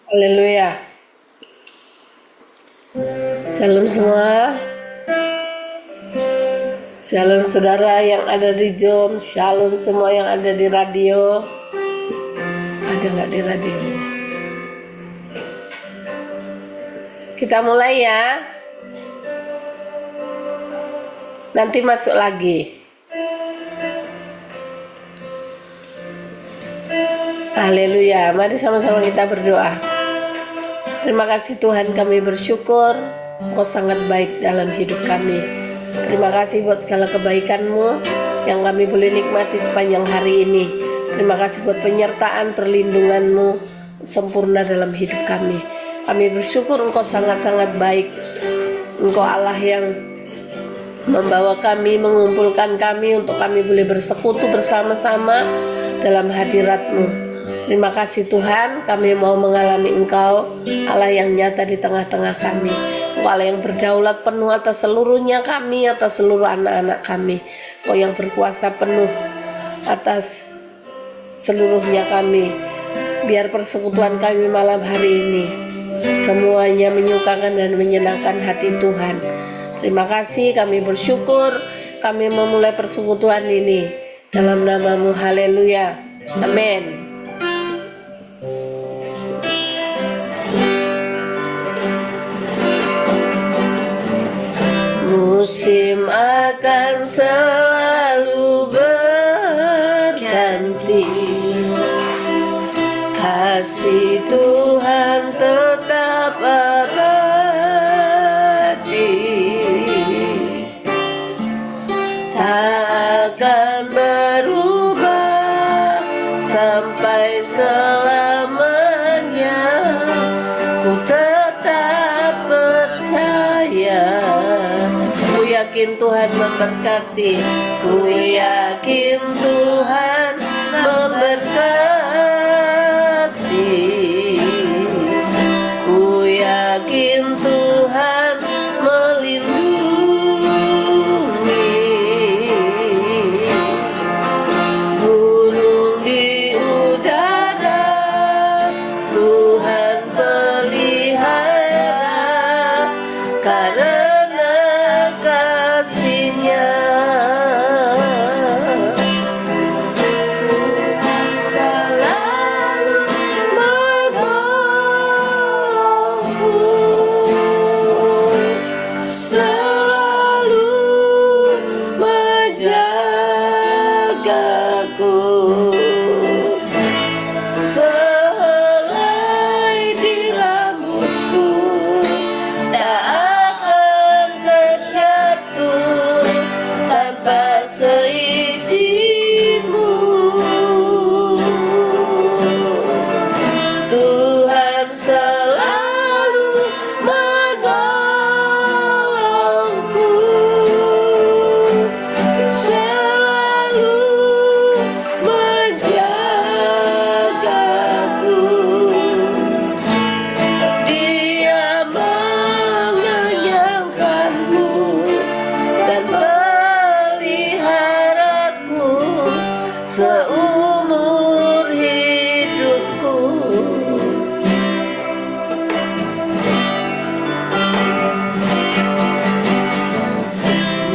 Haleluya. Shalom semua. Shalom saudara yang ada di Zoom. Shalom semua yang ada di radio. Ada nggak di radio? Kita mulai ya. Nanti masuk lagi. Haleluya. Mari sama-sama kita berdoa. Terima kasih Tuhan, kami bersyukur Engkau sangat baik dalam hidup kami. Terima kasih buat segala kebaikan-Mu yang kami boleh nikmati sepanjang hari ini. Terima kasih buat penyertaan perlindungan-Mu sempurna dalam hidup kami. Kami bersyukur Engkau sangat-sangat baik. Engkau Allah yang membawa kami, mengumpulkan kami untuk kami boleh bersekutu bersama-sama dalam hadirat-Mu. Terima kasih Tuhan, kami mau mengalami Engkau, Allah yang nyata di tengah-tengah kami. Engkau Allah yang berdaulat penuh atas seluruhnya kami, atas seluruh anak-anak kami. Engkau yang berkuasa penuh atas seluruhnya kami. Biar persekutuan kami malam hari ini semuanya menyukakan dan menyenangkan hati Tuhan. Terima kasih, kami bersyukur, kami memulai persekutuan ini dalam nama-Mu. Haleluya, amin. Musim akan selalu berganti, kasih Tuhan tetap abadi, tak akan berubah sampai selamanya. Ku tetap percaya, ku yakin Tuhan memberkati, ku yakin Tuhan memberkati, ku yakin Tuhan melindungi. Burung di udara Tuhan pelihara, karena kasih-Nya selalu menolongku, selalu menjagaku. Selai di rambutku tak akan terjatuh tanpa seizin-Mu. Tuhan selalu menolongku, selalu menjagaku. Dia mengenyangkanku dan peliharaku seumur hidupku.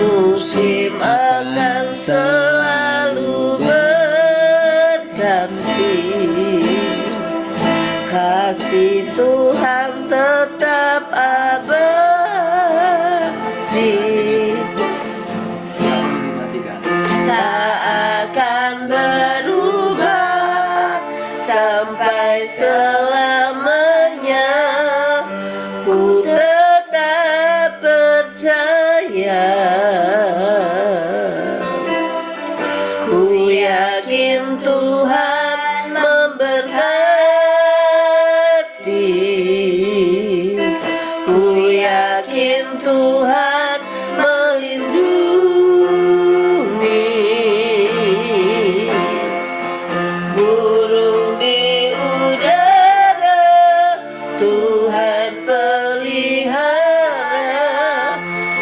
Musim akan selalu berganti, kasih Tuhan tetap abadi, tak akan berubah sampai selamanya. Ku tetap percaya, ku yakin Tuhan memberkati, ku yakin Tuhan melindungi. Burung di udara Tuhan pelihara,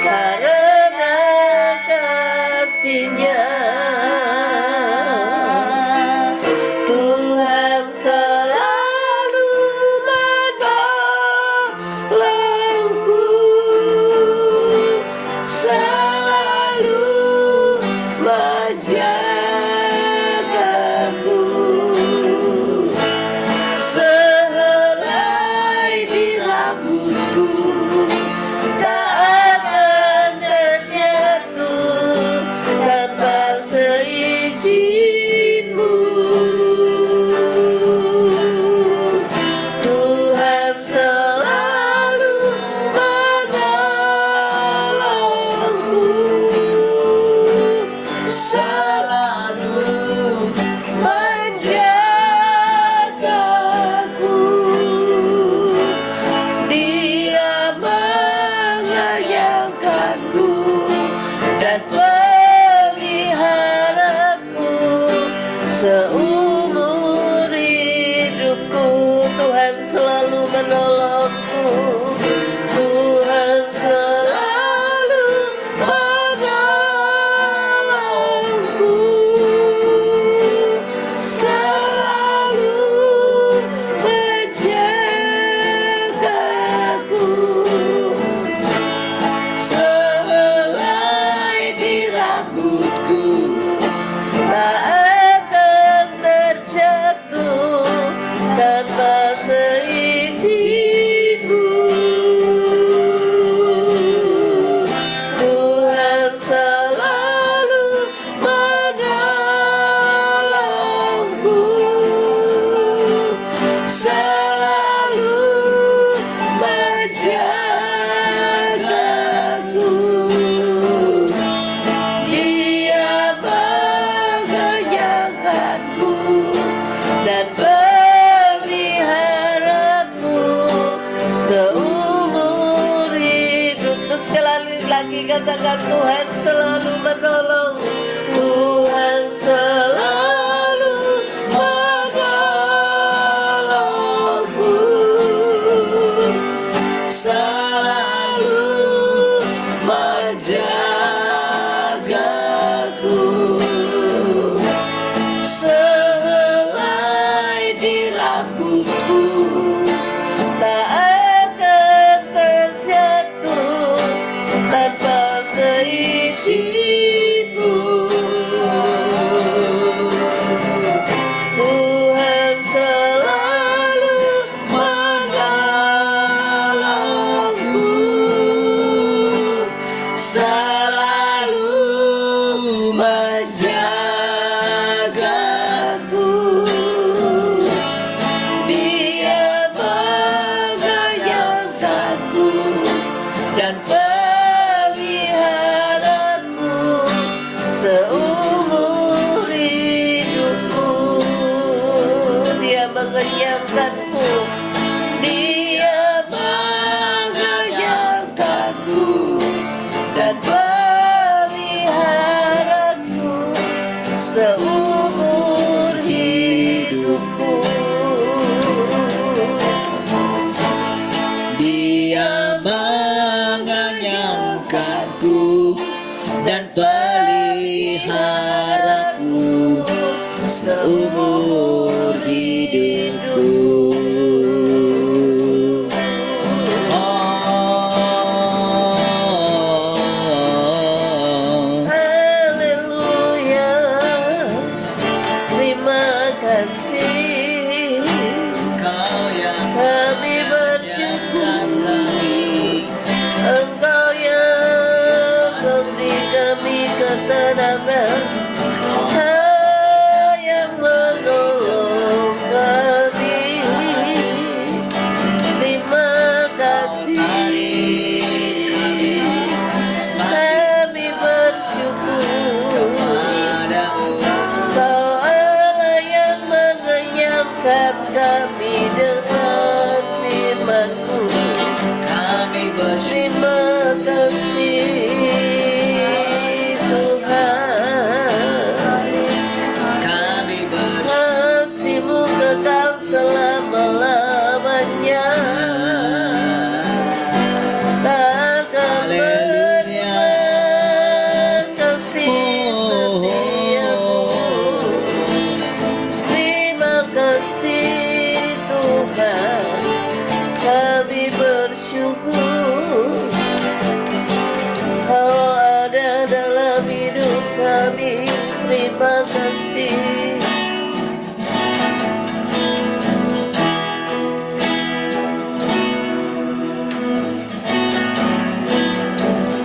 karena kasih-Nya Tuhan selalu lagi katakan Tuhan selalu menolong. Tuhan selalu menolongku, selalu menjagaku, sehelai di rambutku tak akan terjatuh tanpa seizinku. Tuhan selalu menolongku, selalu menjagaku. Dia mengayangkanku dan peliharaku seumur hidupku. Dia mengenyangkanku, Dia mengayangkanku dan peliharaku seumur hidupku. Dia menganyangkanku dan peliharaku seumur hidupku. Oh, Haleluya, terima kasih. Kau yang Kami menyayangkan kami, Engkau yang memberi kami ketenangan, Kau yang menolong kami. Terima kasih. mari kami semakin Kami bersyukur, kepadamu. Kau Allah yang mengenyangkan kami dengan firman-Mu. Kami bersyukur, Terima kasih Tuhan, kami bersyukur. kasih-Mu kekal selama-lamanya. Takkan Haleluya. berubah kasih setiamu. Terima kasih Tuhan, kami bersyukur Kau ada dalam hidup kami. Terima kasih.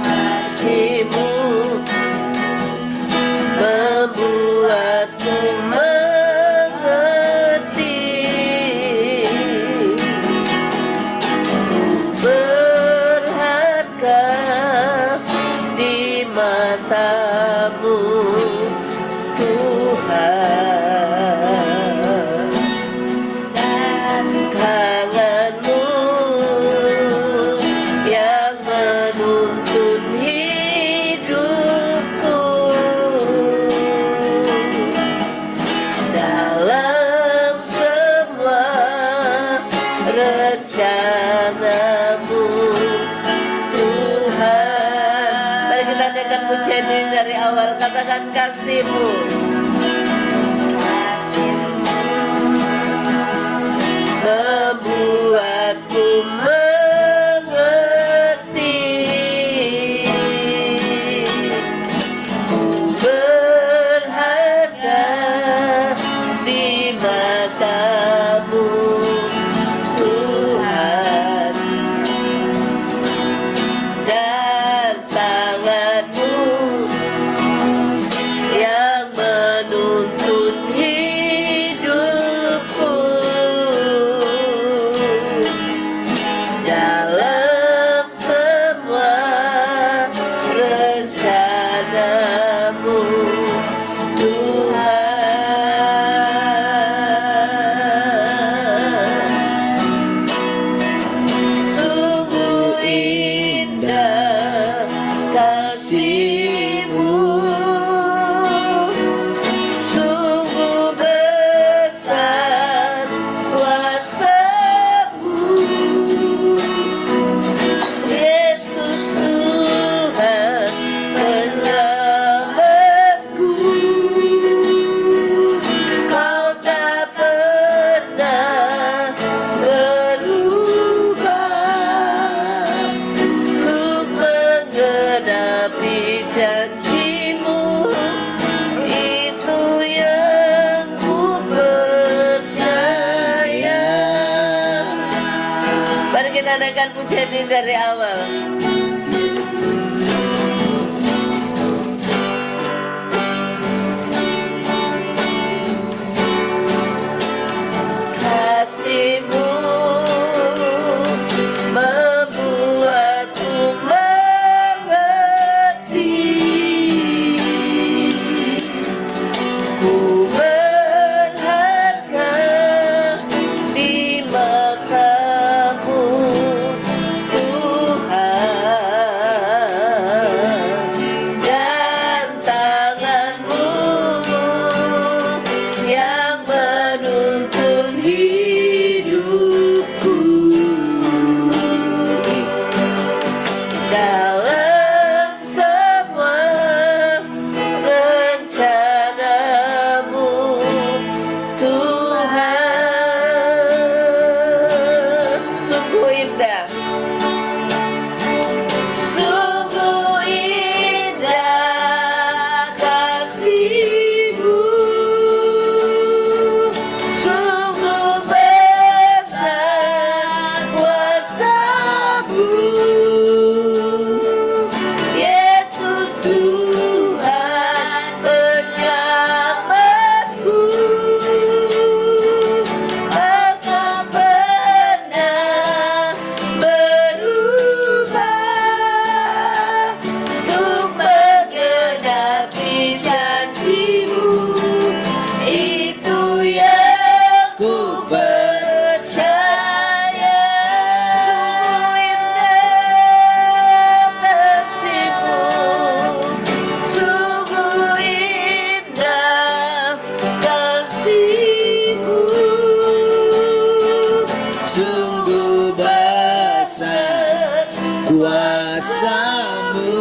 Kasih-Mu membuatku mengerti, berharga di mata-Mu Tuhan, dan tangan-Mu yang menuntun hidupku dalam semua rencana-Mu Tuhan. Mari kita dengarkan pujian ini dari awal. Katakan kasih-Mu, membuatku mengerti, berharga di mata-Mu Tuhan, dan tangan-Mu yang kita adakan pujian ini dari awal. Kasih-Mu membuatku mengerti, ku berharga di mata-Mu Tuhan, dan tangan-Mu yang menuntun hidupku. Dalam semua rencana-Mu Tuhan, sungguh indah, sungguh indah kasih-Mu, sungguh besar kuasa-Mu, Yesus Tuhan penyelamatku. Engkau pernah berubah untuk menggenapi janji-Mu, itu yang ku percaya. Sungguh indah kasih-Mu, sungguh indah kasih-Mu, Sungguh besar kuasa-Mu,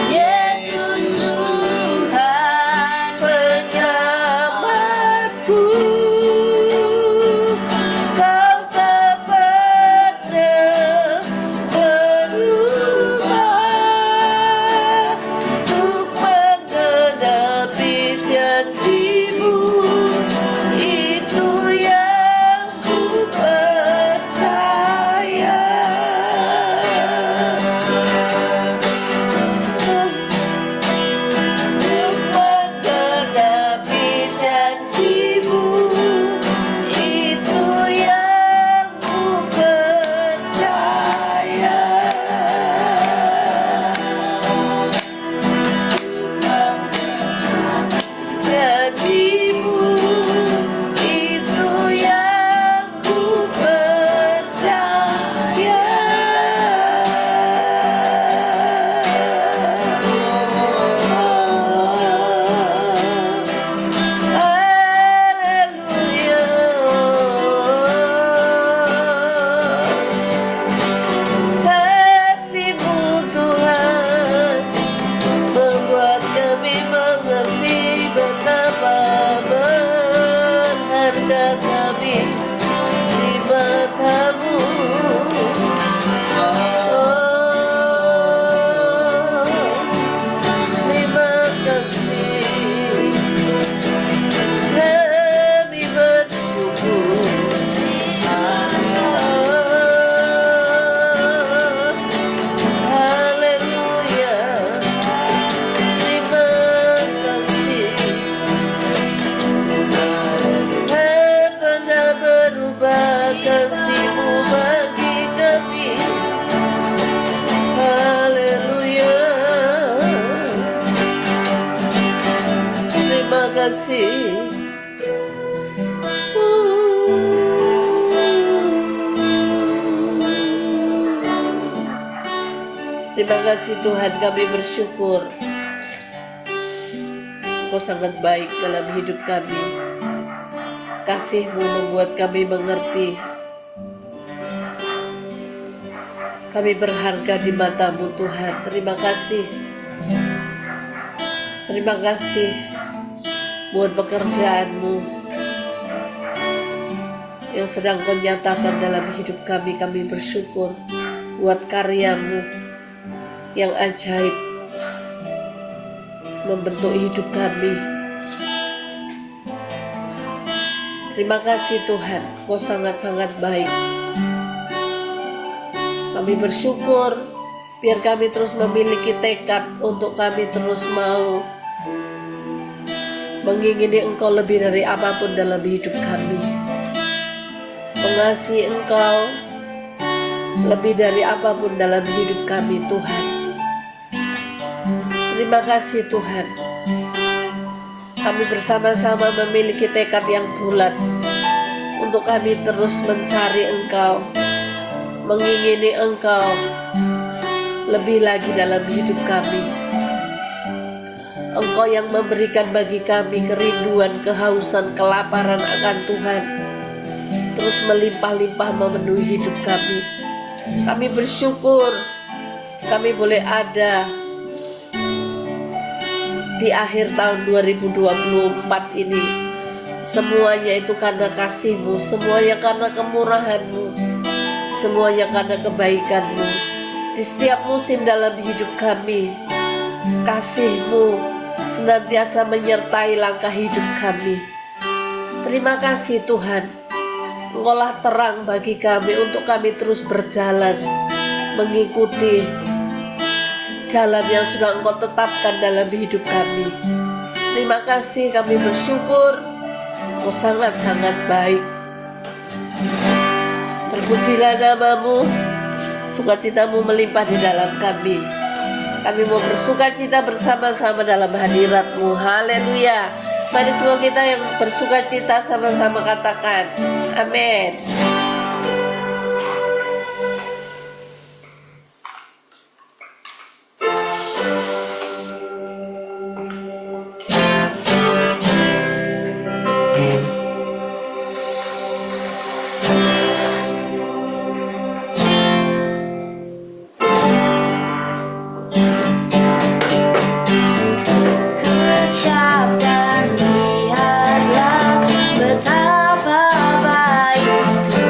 Yesus Tuhan penyelamatku. Kau tak pernah berubah untuk menggenapi janji-Mu, itu yang ku percaya. Untuk menggenapi janji-Mu, itu yang ku percaya. Janji-Mu, itu yang ku percaya. Kasih-Mu Tuhan membuat kami mengerti betapa berharga kami di mata-Mu. Oh, terima kasih, kami bersyukur. Haleluya, terima kasih. Tak pernah berubah kasih-Mu bagi kami. Haleluya, terima kasih. Terima kasih Tuhan, kami bersyukur Engkau sangat baik dalam hidup kami. Kasih-Mu membuat kami mengerti kami berharga di mata-Mu Tuhan. Terima kasih. Terima kasih buat pekerjaan-Mu yang sedang Kau nyatakan dalam hidup kami. Kami bersyukur buat karya-Mu yang ajaib membentuk hidup kami. Terima kasih Tuhan, Kau sangat-sangat baik. Kami bersyukur, biar kami terus memiliki tekad untuk kami terus mau mengingini Engkau lebih dari apapun dalam hidup kami. Mengasihi Engkau lebih dari apapun dalam hidup kami, Tuhan. Terima kasih Tuhan. Kami bersama-sama memiliki tekad yang bulat untuk kami terus mencari Engkau, mengingini Engkau lebih lagi dalam hidup kami. Engkau yang memberikan bagi kami kerinduan, kehausan, kelaparan akan Tuhan, terus melimpah-limpah memenuhi hidup kami. Kami bersyukur kami boleh ada di akhir tahun 2024 ini. Semuanya itu karena kasih-Mu, semuanya karena kemurahan-Mu, semuanya karena kebaikan-Mu. Di setiap musim dalam hidup kami, kasih-Mu senantiasa menyertai langkah hidup kami. Terima kasih Tuhan, Engkaulah terang bagi kami untuk kami terus berjalan, mengikuti jalan yang sudah Engkau tetapkan dalam hidup kami. Terima kasih, kami bersyukur Engkau sangat-sangat baik. Terpujilah nama-Mu, sukacita-Mu melimpah di dalam kami. Kami mau bersukacita bersama-sama dalam hadirat-Mu. Haleluya. Mari semua kita yang bersukacita sama-sama katakan amin. Ucapkan lihatlah betapa baik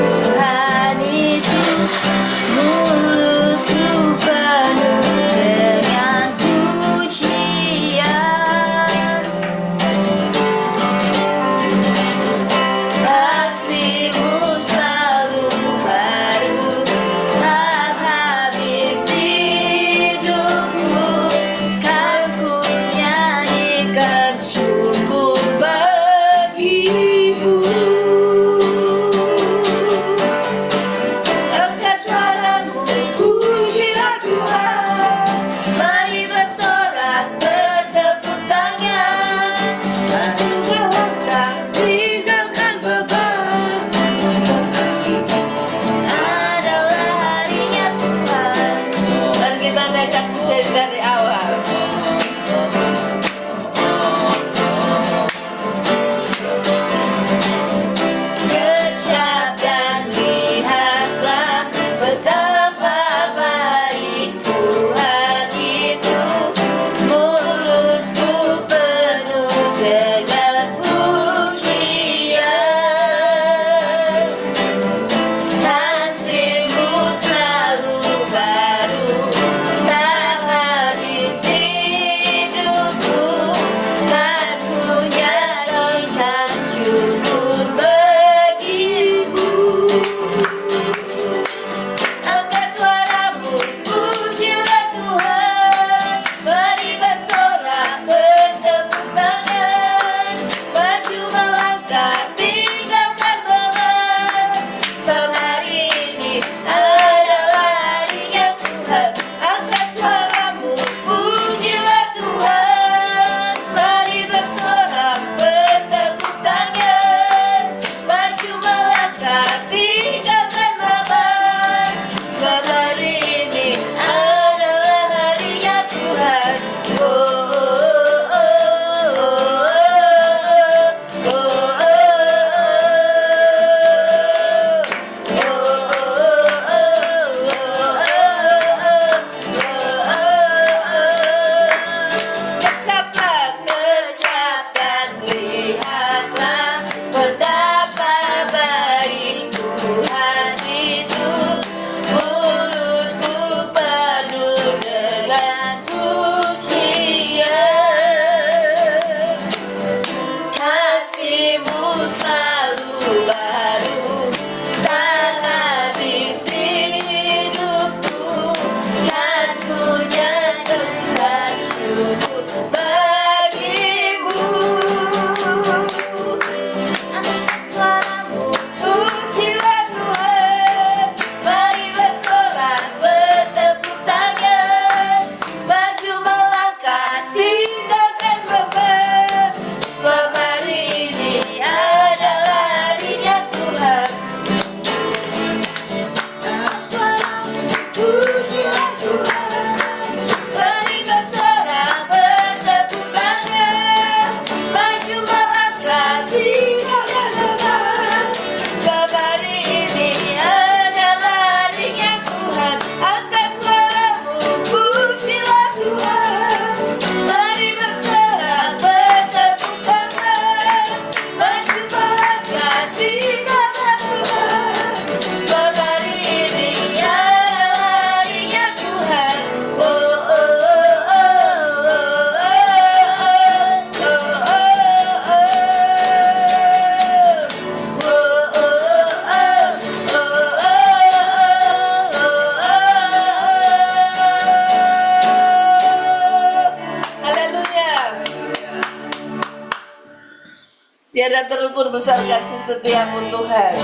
Tiada terukur besar kasih setiamu Tuhan.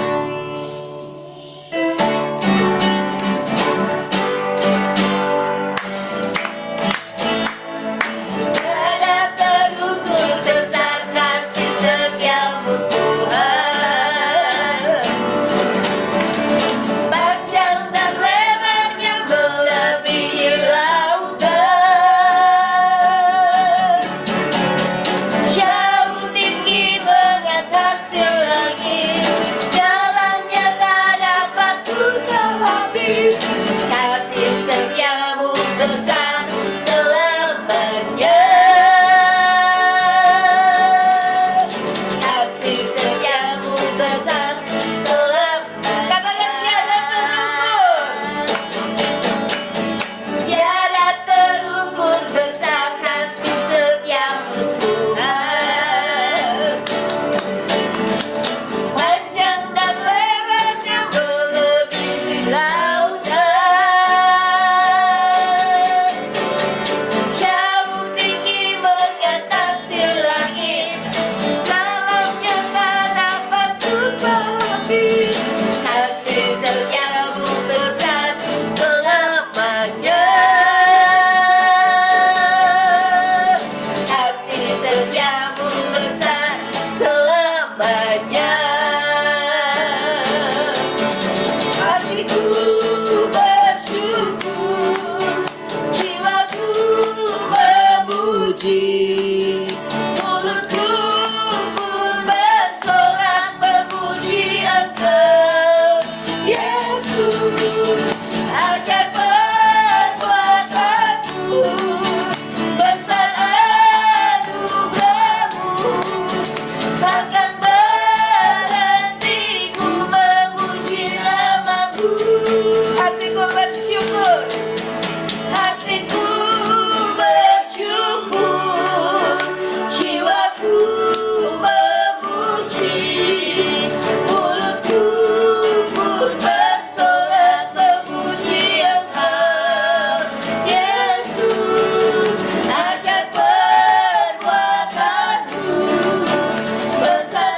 Tiada terukur besar kasih setiamu Tuhan. Panjang dan lebarnya melebihi lautan. Jauh tinggi mengatasi langit. Jalannya tak dapat ku selami. Kasih setiamu besar selamanya. Kasih setiamu besar selamanya. Katakan tiada terukur besar kasih setiamu Tuhan. Panjang dan lebarnya melebihi lautan. Jauh tinggi mengatasi langit. Dalamnya tak dapat ku selami. Kasih setiamu besar selamanya. Kasih setiamu besar selamanya. Hatiku bersyukur, jiwaku memuji, mulutku pun bersorak memuji Engkau, Yesus. Ajar perbuatanmu, besar anugerahmu, takkan berhenti ku memuji namamu. Hatiku bersyukur, hatiku bersyukur, jiwaku memuji, mulutku pun bersorak memuji Engkau, Yesus. Ajar perbuatanmu, besar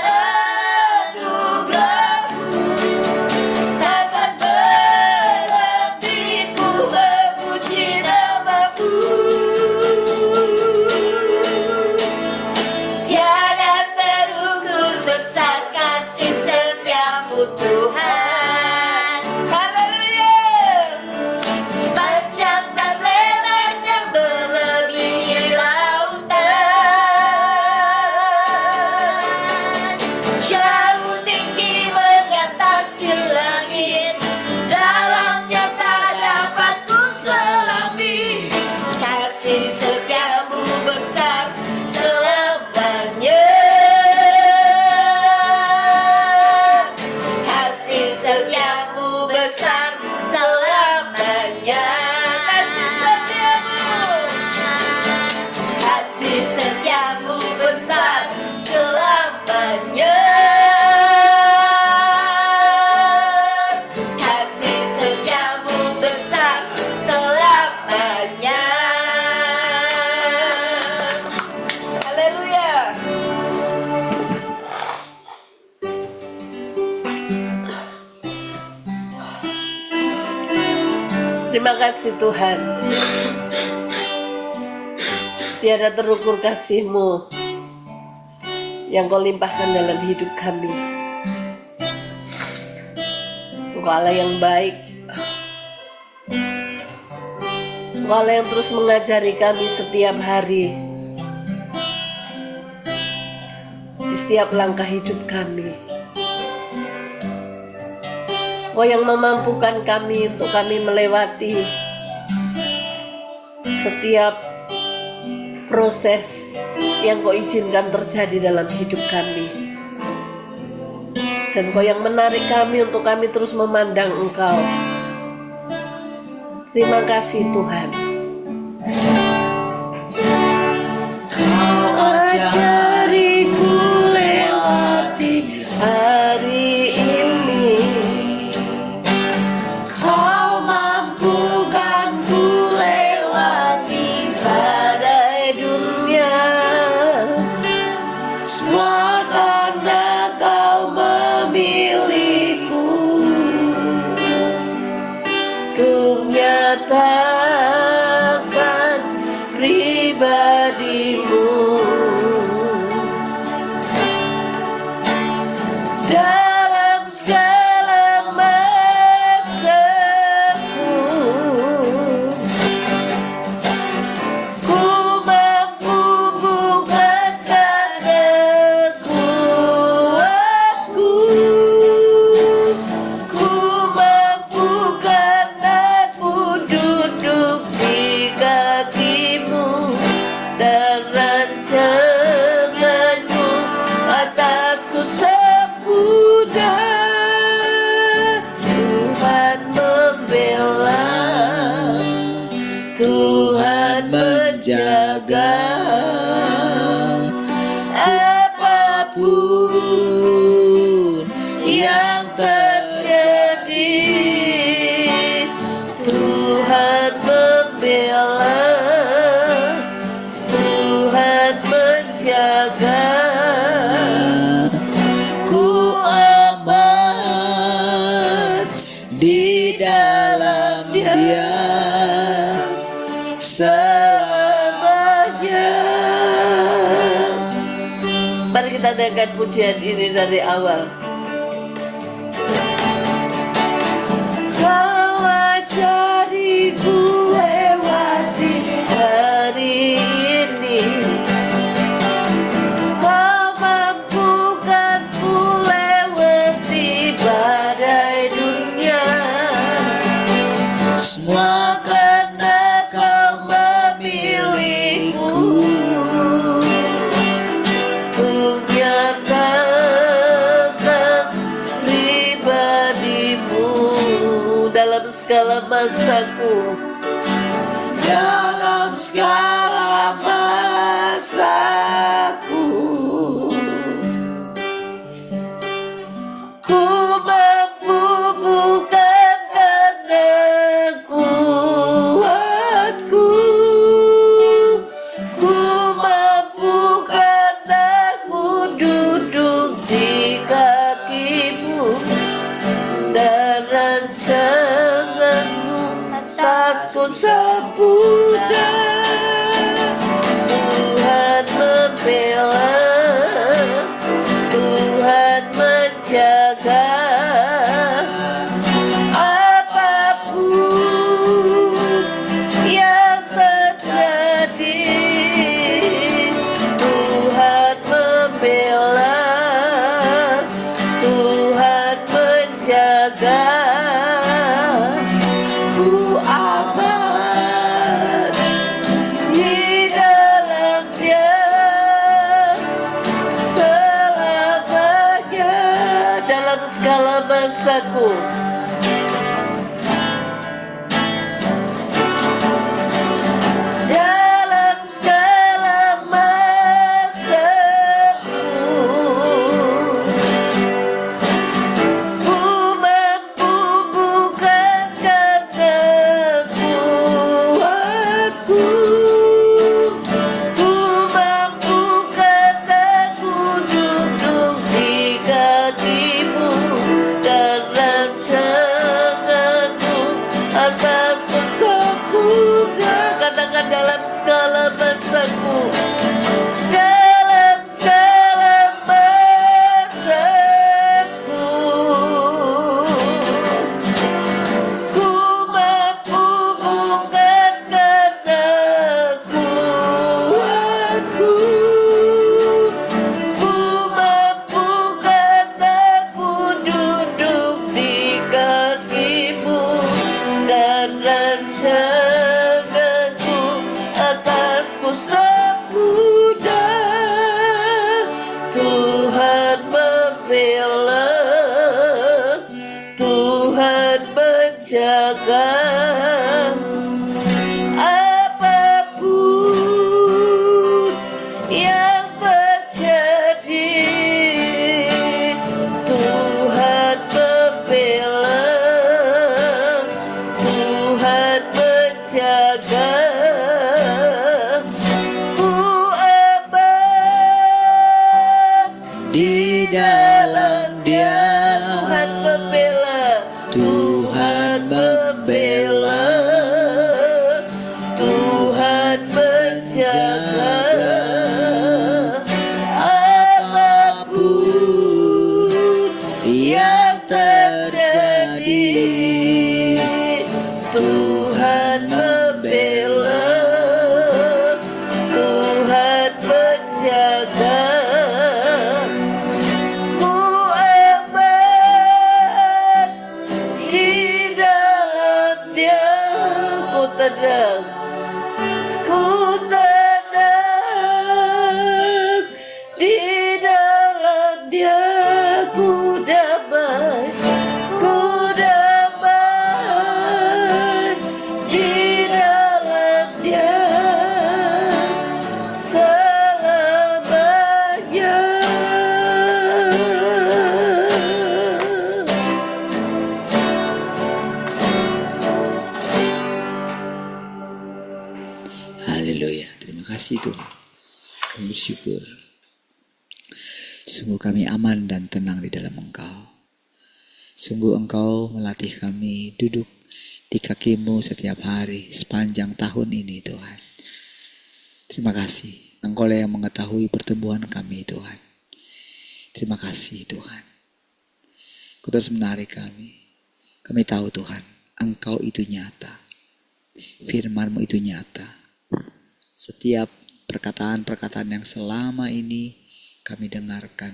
anugerahmu, takkan berhenti ku memuji namamu. Tiada terukur besar kasih setiamu Tuhan. Haleluya. Panjang dan lebarnya melebihi lautan. Jauh tinggi mengatasi langit. Dalamnya tak dapat ku selami. Kasih setiamu besar selamanya. Kasih setiamu besar selamanya. Kasih setiamu besar selamanya. Kasih setiamu besar selamanya. Haleluya. Terima kasih Tuhan. Tiada terukur kasih-Mu yang Kau limpahkan dalam hidup kami. Engkau Allah yang baik. Engkau Allah yang terus mengajari kami setiap hari, di setiap langkah hidup kami. Engkau yang memampukan kami untuk kami melewati setiap proses yang Kau izinkan terjadi dalam hidup kami. Dan Kau yang menarik kami untuk kami terus memandang Engkau. Terima kasih Tuhan. Kau ajariku lewati Hari ini Kau mampukan ku lewati badai dunia. semua karena nadakan pujian ini dari awal. Kau ajariku lewati hari ini, Kau mampukan ku lewati badai dunia. Semua karena Kau memilihku. Ku nyatakan pribadimu dalam segala masaku. Dalam segala masaku, Ku mampu bukan karena kuatku, ku mampu karena ku duduk di kakimu dan rancanganmu atasku sempurna. Tuhan membela, Tuhan menjaga, apapun yang terjadi, Tuhan membela, Tuhan menjaga. Ku aman di dalam Dia selamanya dalam segala masaku. Dalam segala masaku, ku mampu bukan karena kuatku, ku mampu karena ku duduk di kakimu dan rancanganmu atasku sempurna. Katakan dalam segala masaku, dalam segala masaku, ku mampu bukan karena kuatku, ku mampu karena ku duduk di kakimu dan rancanganmu atasku sempurna. Tuhan membela, Tuhan menjaga, apapun yang terjadi, Tuhan membela, Tuhan menjaga. Ku aman di dalam Dia Tuhan membela, Tuhan membela, Tuhan menjaga, apapun yang terjadi, Tuhan membela, Tuhan menjaga. Ku aman di dalam Dia. Ku tenang, ku tenang di dalam Dia. Ku damai, ku damai di dalam Dia selamanya. Haleluya. Terima kasih Tuhan. Kami bersyukur. Sungguh kami aman dan tenang di dalam Engkau. Sungguh Engkau melatih kami duduk di kaki-Mu setiap hari sepanjang tahun ini Tuhan. Terima kasih. Engkau yang mengetahui pertumbuhan kami Tuhan. Terima kasih Tuhan. Kau terus menarik kami. Kami tahu Tuhan, Engkau itu nyata. Firman-Mu itu nyata. Setiap perkataan-perkataan yang selama ini kami dengarkan,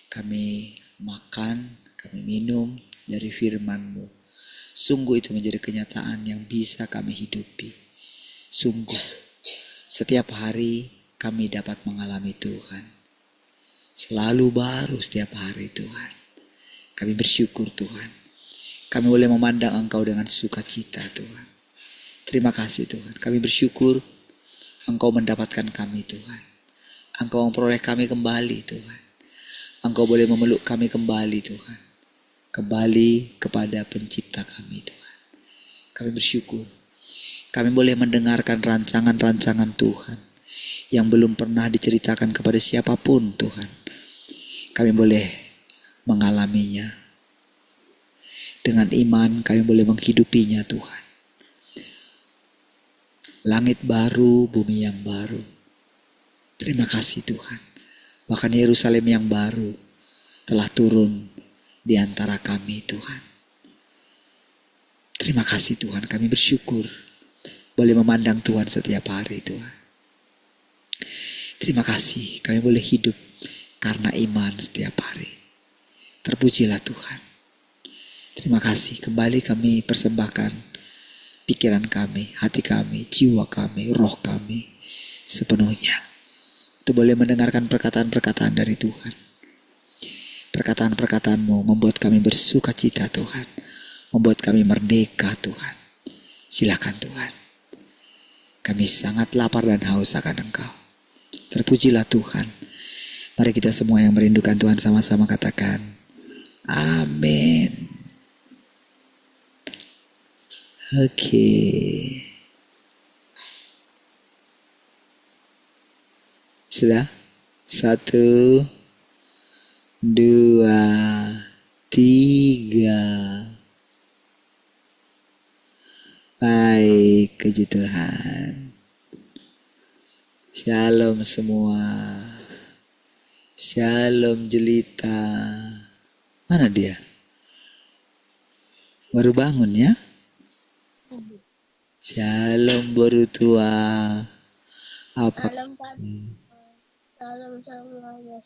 kami makan, kami minum dari firman-Mu. Sungguh itu menjadi kenyataan yang bisa kami hidupi. Sungguh, setiap hari kami dapat mengalami Tuhan. Selalu baru setiap hari Tuhan. Kami bersyukur Tuhan. Kami boleh memandang Engkau dengan sukacita Tuhan. Terima kasih Tuhan. Kami bersyukur Engkau mendapatkan kami Tuhan. Engkau memperoleh kami kembali Tuhan. Engkau boleh memeluk kami kembali Tuhan. Kembali kepada pencipta kami Tuhan. Kami bersyukur. Kami boleh mendengarkan rancangan-rancangan Tuhan yang belum pernah diceritakan kepada siapapun Tuhan. Kami boleh mengalaminya. Dengan iman kami boleh menghidupinya Tuhan. Langit baru, bumi yang baru. Terima kasih Tuhan. Bahkan Yerusalem yang baru telah turun di antara kami Tuhan. Terima kasih Tuhan, kami bersyukur boleh memandang Tuhan setiap hari Tuhan. Terima kasih kami boleh hidup karena iman setiap hari. Terpujilah Tuhan. Terima kasih kembali kami persembahkan pikiran kami, hati kami, jiwa kami, roh kami sepenuhnya. Untuk boleh mendengarkan perkataan-perkataan dari Tuhan. Perkataan-perkataan-Mu membuat kami bersuka cita Tuhan. Membuat kami merdeka Tuhan. Silakan Tuhan. Kami sangat lapar dan haus akan Engkau. Terpujilah Tuhan. Mari kita semua yang merindukan Tuhan sama-sama katakan amin. Oke. Sudah? 1, 2, 3. Baik, puji Tuhan. Shalom semua. Shalom jelita. Mana dia? Baru bangun ya? Shalom baru tua. Apa? Salam Pak. Salam semuanya.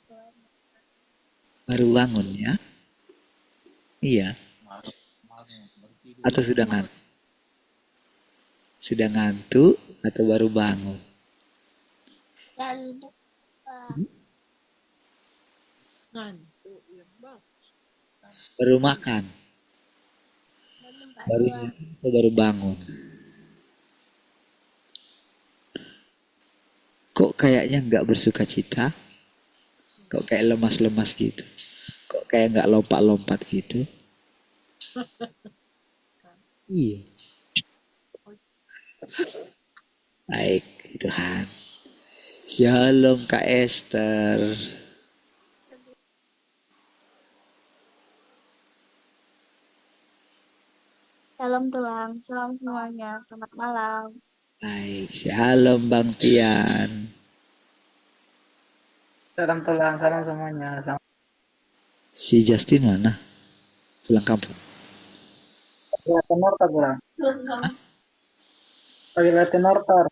Baru bangun ya? Iya. Atau sudah ngantuk? Sudah ngantuk atau baru bangun? Dan Baru makan? Baru atau baru bangun? Kok kayaknya nggak bersuka cita? Kok kayak lemas-lemas gitu? Kok kayak nggak lompat-lompat gitu? Iya. Baik, Tuhan. Shalom Kak Esther. salam tulang, salam semuanya. Selamat malam. Baik, shalom Bang Tian. Salam tulang, salam semuanya. Salam. Si Justin mana? Pulang kampung. Latihan nortor pulang. Lagi latihan nortor.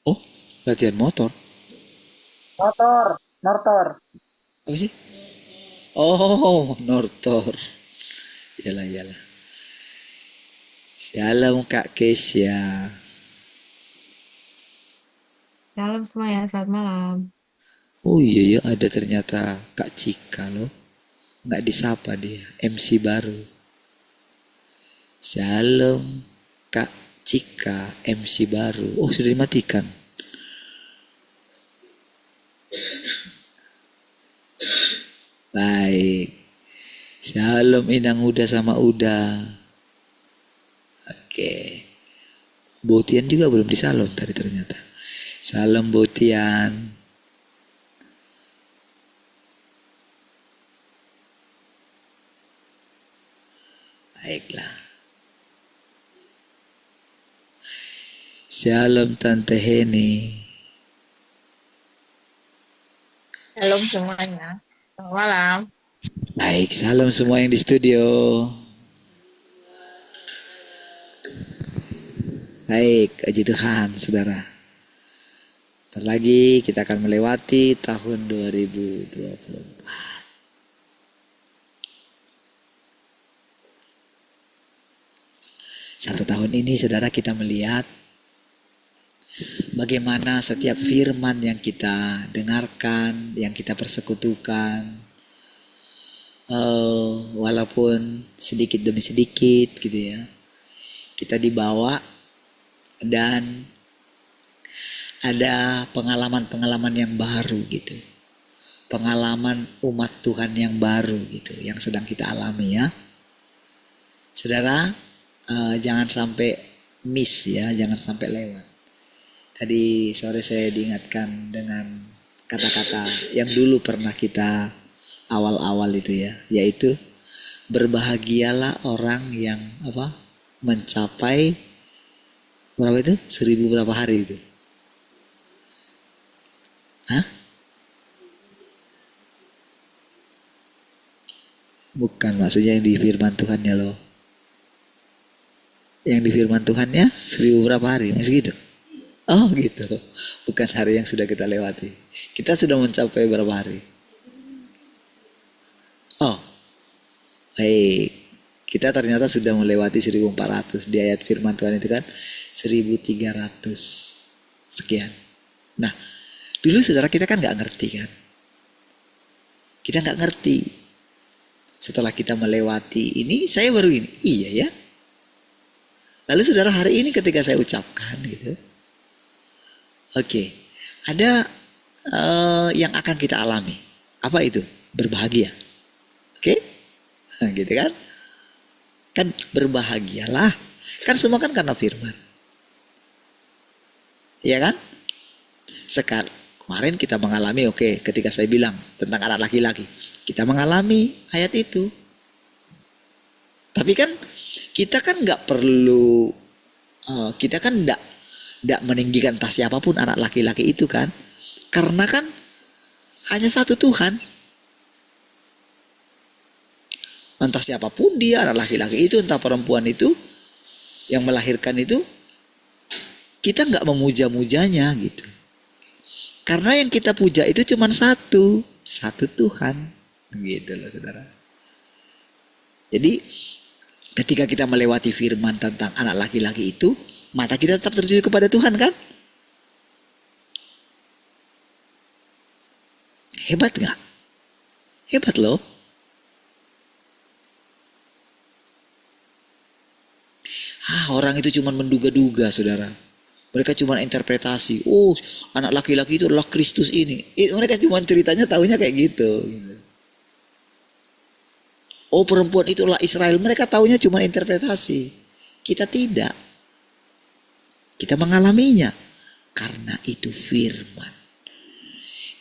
Oh, latihan motor. Nortor. Apa sih? Oh, Nortor. Yalah. Shalom Kak Kesia. Shalom semuanya, selamat malam. Oh iya ya, ada ternyata Kak Cika loh. Nggak disapa dia, MC baru. Shalom Kak Cika, MC baru. Oh sudah dimatikan. Baik. Shalom Inang Uda sama Uda. Oke. Botian juga belum disalom tadi ternyata. Salam Botian. Baiklah. Shalom Tante Heni. Shalom semuanya. Selamat malam. Baik, salam semua yang di studio. Baik, puji Tuhan, saudara. Bentar lagi kita akan melewati tahun 2024. Satu tahun ini, saudara, kita melihat bagaimana setiap firman yang kita dengarkan, yang kita persekutukan, walaupun sedikit demi sedikit gitu ya, kita dibawa dan ada pengalaman-pengalaman yang baru gitu. Pengalaman umat Tuhan yang baru gitu, yang sedang kita alami ya. Saudara, jangan sampai miss ya, jangan sampai lewat. Tadi sore saya diingatkan dengan kata-kata yang dulu pernah kita awal-awal itu ya, yaitu berbahagialah orang yang mencapai berapa itu? 1000 berapa hari itu? Hah? Bukan, maksudnya yang di firman Tuhannya loh. Yang di firman Tuhannya 1000 berapa hari? Masih gitu? Oh gitu. Bukan hari yang sudah kita lewati. Kita sudah mencapai berapa hari? Oh, baik. Kita ternyata sudah melewati 1400. Di ayat firman Tuhan itu kan 1300 sekian. Nah, dulu saudara kita kan gak ngerti kan. Kita gak ngerti. Setelah kita melewati ini, saya baru ini. Iya ya. Lalu saudara, hari ini ketika saya ucapkan gitu. Oke, ada yang akan kita alami. Apa itu? Berbahagia. Oke? Nah, gitu kan? Kan berbahagialah. Kan semua kan karena firman. Iya kan? Sekarang kemarin kita mengalami, ketika saya bilang tentang anak laki-laki, kita mengalami ayat itu. Tapi kan kita kan nggak perlu, kita kan nggak meninggikan entah siapapun anak laki-laki itu kan, karena kan hanya satu Tuhan. Entah siapapun dia, anak laki-laki itu, entah perempuan itu yang melahirkan itu, kita nggak memuja-mujanya gitu. Karena yang kita puja itu cuma satu Tuhan, gitu loh saudara. Jadi ketika kita melewati firman tentang anak laki-laki itu, mata kita tetap tertuju kepada Tuhan kan? Hebat nggak? Hebat loh. Orang itu cuma menduga-duga saudara. Mereka cuma interpretasi. Oh, anak laki-laki itu adalah Kristus ini. Mereka cuma ceritanya tahunya kayak gitu. Oh, perempuan itu adalah Israel. Mereka tahunya cuma interpretasi. Kita tidak. Kita mengalaminya. Karena itu firman.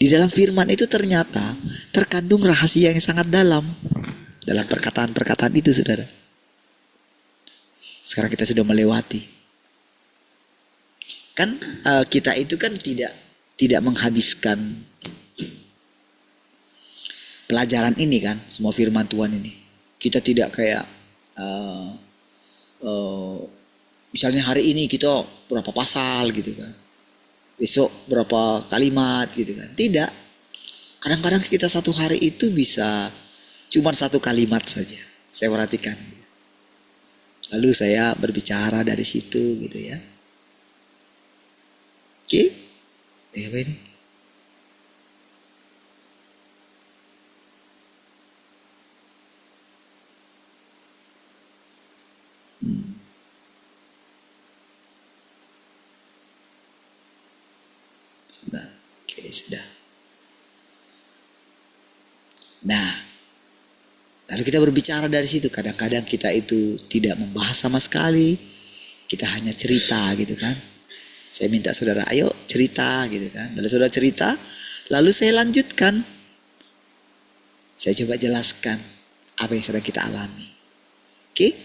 Di dalam firman itu ternyata terkandung rahasia yang sangat dalam. Dalam perkataan-perkataan itu saudara. Sekarang kita sudah melewati. Kan kita itu kan tidak menghabiskan pelajaran ini kan, semua firman Tuhan ini. Kita tidak kayak misalnya hari ini kita berapa pasal gitu kan, besok berapa kalimat gitu kan. Tidak. Kadang-kadang kita satu hari itu bisa cuma satu kalimat saja. Saya perhatikan. Lalu saya berbicara dari situ gitu ya. Oke, apa ini? Nah, oke sudah. Nah, lalu kita berbicara dari situ. Kadang-kadang kita itu tidak membahas sama sekali. Kita hanya cerita gitu kan. Saya minta saudara, ayo cerita gitu kan. Lalu saudara cerita, lalu saya lanjutkan. Saya coba jelaskan apa yang sedang kita alami. Oke?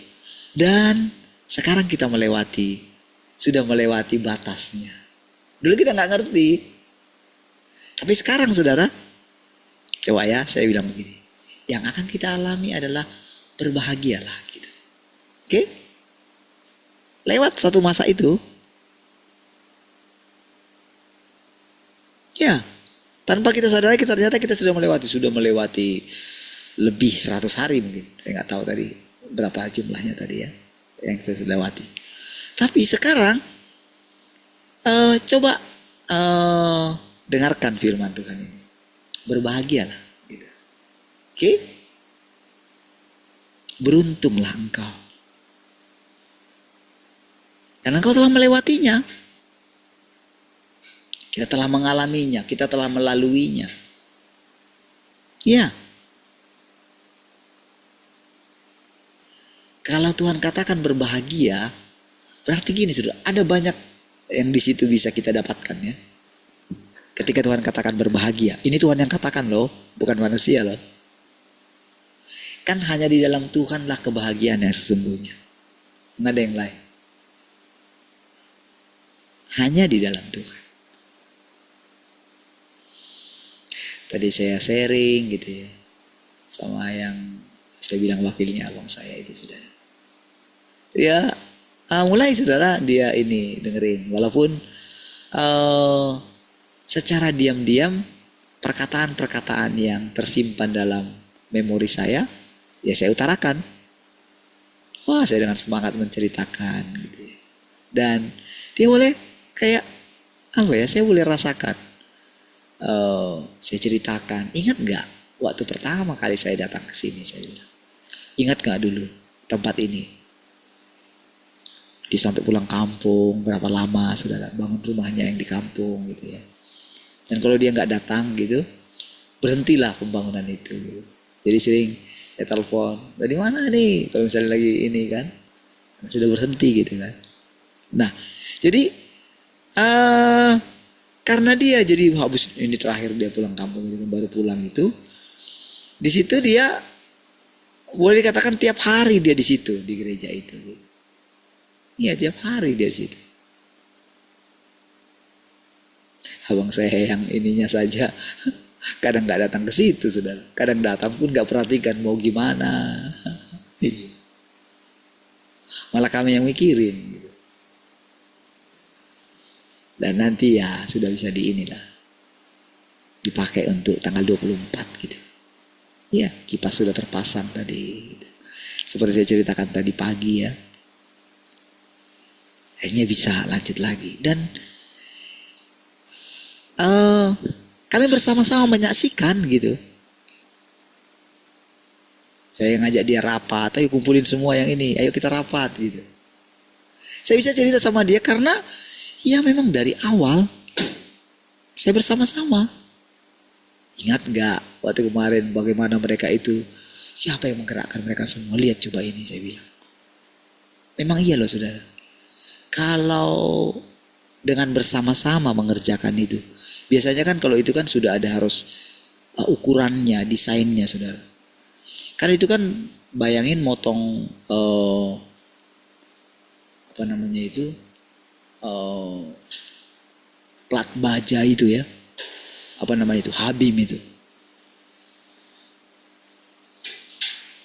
Dan sekarang kita sudah melewati batasnya. Dulu kita nggak ngerti. Tapi sekarang saudara, Coba ya, saya bilang begini. Yang akan kita alami adalah berbahagialah gitu. Oke? Lewat satu masa itu, ya, tanpa kita sadari ternyata kita sudah melewati lebih 100 hari mungkin. Saya nggak tahu tadi berapa jumlahnya tadi ya yang saya sudah lewati. Tapi sekarang coba dengarkan firman Tuhan ini. Berbahagialah. Gitu. Oke? Beruntunglah engkau. Karena engkau telah melewatinya. Kita telah mengalaminya, kita telah melaluinya. Ya. Kalau Tuhan katakan berbahagia, berarti gini sudah, ada banyak yang di situ bisa kita dapatkan ya. Ketika Tuhan katakan berbahagia, ini Tuhan yang katakan loh, bukan manusia loh. Kan hanya di dalam Tuhanlah kebahagiaan yang sesungguhnya. Nggak ada yang lain. Hanya di dalam Tuhan. Tadi saya sharing gitu ya, sama yang saya bilang wakilnya abang saya itu saudara. Dia mulai saudara dia ini dengerin, walaupun secara diam-diam perkataan-perkataan yang tersimpan dalam memori saya, ya saya utarakan. Wah, saya dengan semangat menceritakan gitu ya. Dan dia boleh kayak apa ya, saya boleh rasakan. Saya ceritakan, ingat gak waktu pertama kali saya datang ke sini, saya bilang, ingat gak dulu tempat ini? Dia sampai pulang kampung berapa lama sudah bangun rumahnya yang di kampung gitu ya. Dan kalau dia nggak datang gitu, berhentilah pembangunan itu. Gitu. Jadi sering saya telepon, dari mana nih? Kalau misalnya lagi ini kan, sudah berhenti gitu kan. Nah, jadi karena dia jadi habis ini terakhir dia pulang kampung gitu, baru pulang itu, di situ dia boleh dikatakan tiap hari dia di situ di gereja itu. Iya, tiap hari dia di situ. Abang saya yang ininya saja kadang nggak datang ke situ, saudara. Kadang datang pun nggak perhatikan mau gimana. Malah kami yang mikirin. Gitu. Dan nanti ya sudah bisa dipakai untuk tanggal 24 gitu. Ya, kipas sudah terpasang tadi. Gitu. Seperti saya ceritakan tadi pagi ya. Akhirnya bisa lanjut lagi. Dan kami bersama-sama menyaksikan gitu. Saya ngajak dia rapat, ayo kumpulin semua yang ini, ayo kita rapat gitu. Saya bisa cerita sama dia karena ya memang dari awal saya bersama-sama. Ingat gak waktu kemarin bagaimana mereka itu, siapa yang menggerakkan mereka semua? Lihat coba ini, saya bilang. Memang iya loh saudara. Kalau dengan bersama-sama mengerjakan itu, biasanya kan kalau itu kan sudah ada harus ukurannya, desainnya saudara. Kan itu kan bayangin motong apa namanya itu, plat baja itu ya, apa namanya itu, habim itu.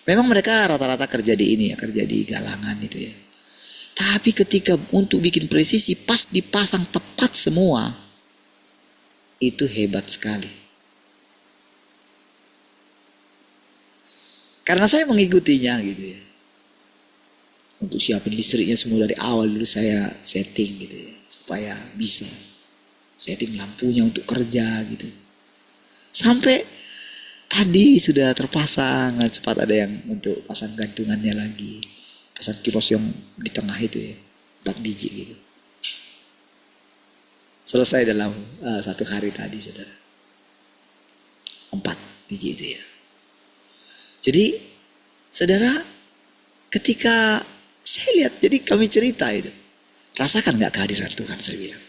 Memang mereka rata-rata kerja di ini ya, kerja di galangan itu ya. Tapi ketika untuk bikin presisi pas dipasang tepat semua, itu hebat sekali. Karena saya mengikutinya gitu ya. Untuk siapin listriknya semua dari awal dulu saya setting gitu ya, supaya bisa setting lampunya untuk kerja gitu. Sampai tadi sudah terpasang, cepat ada yang untuk pasang gantungannya lagi. Pasang kipas yang di tengah itu ya, 4 biji gitu. Selesai dalam 1 hari tadi saudara. 4 biji itu ya. Jadi saudara, ketika saya lihat, jadi kami cerita itu, rasakan gak kehadiran Tuhan, saya bilang.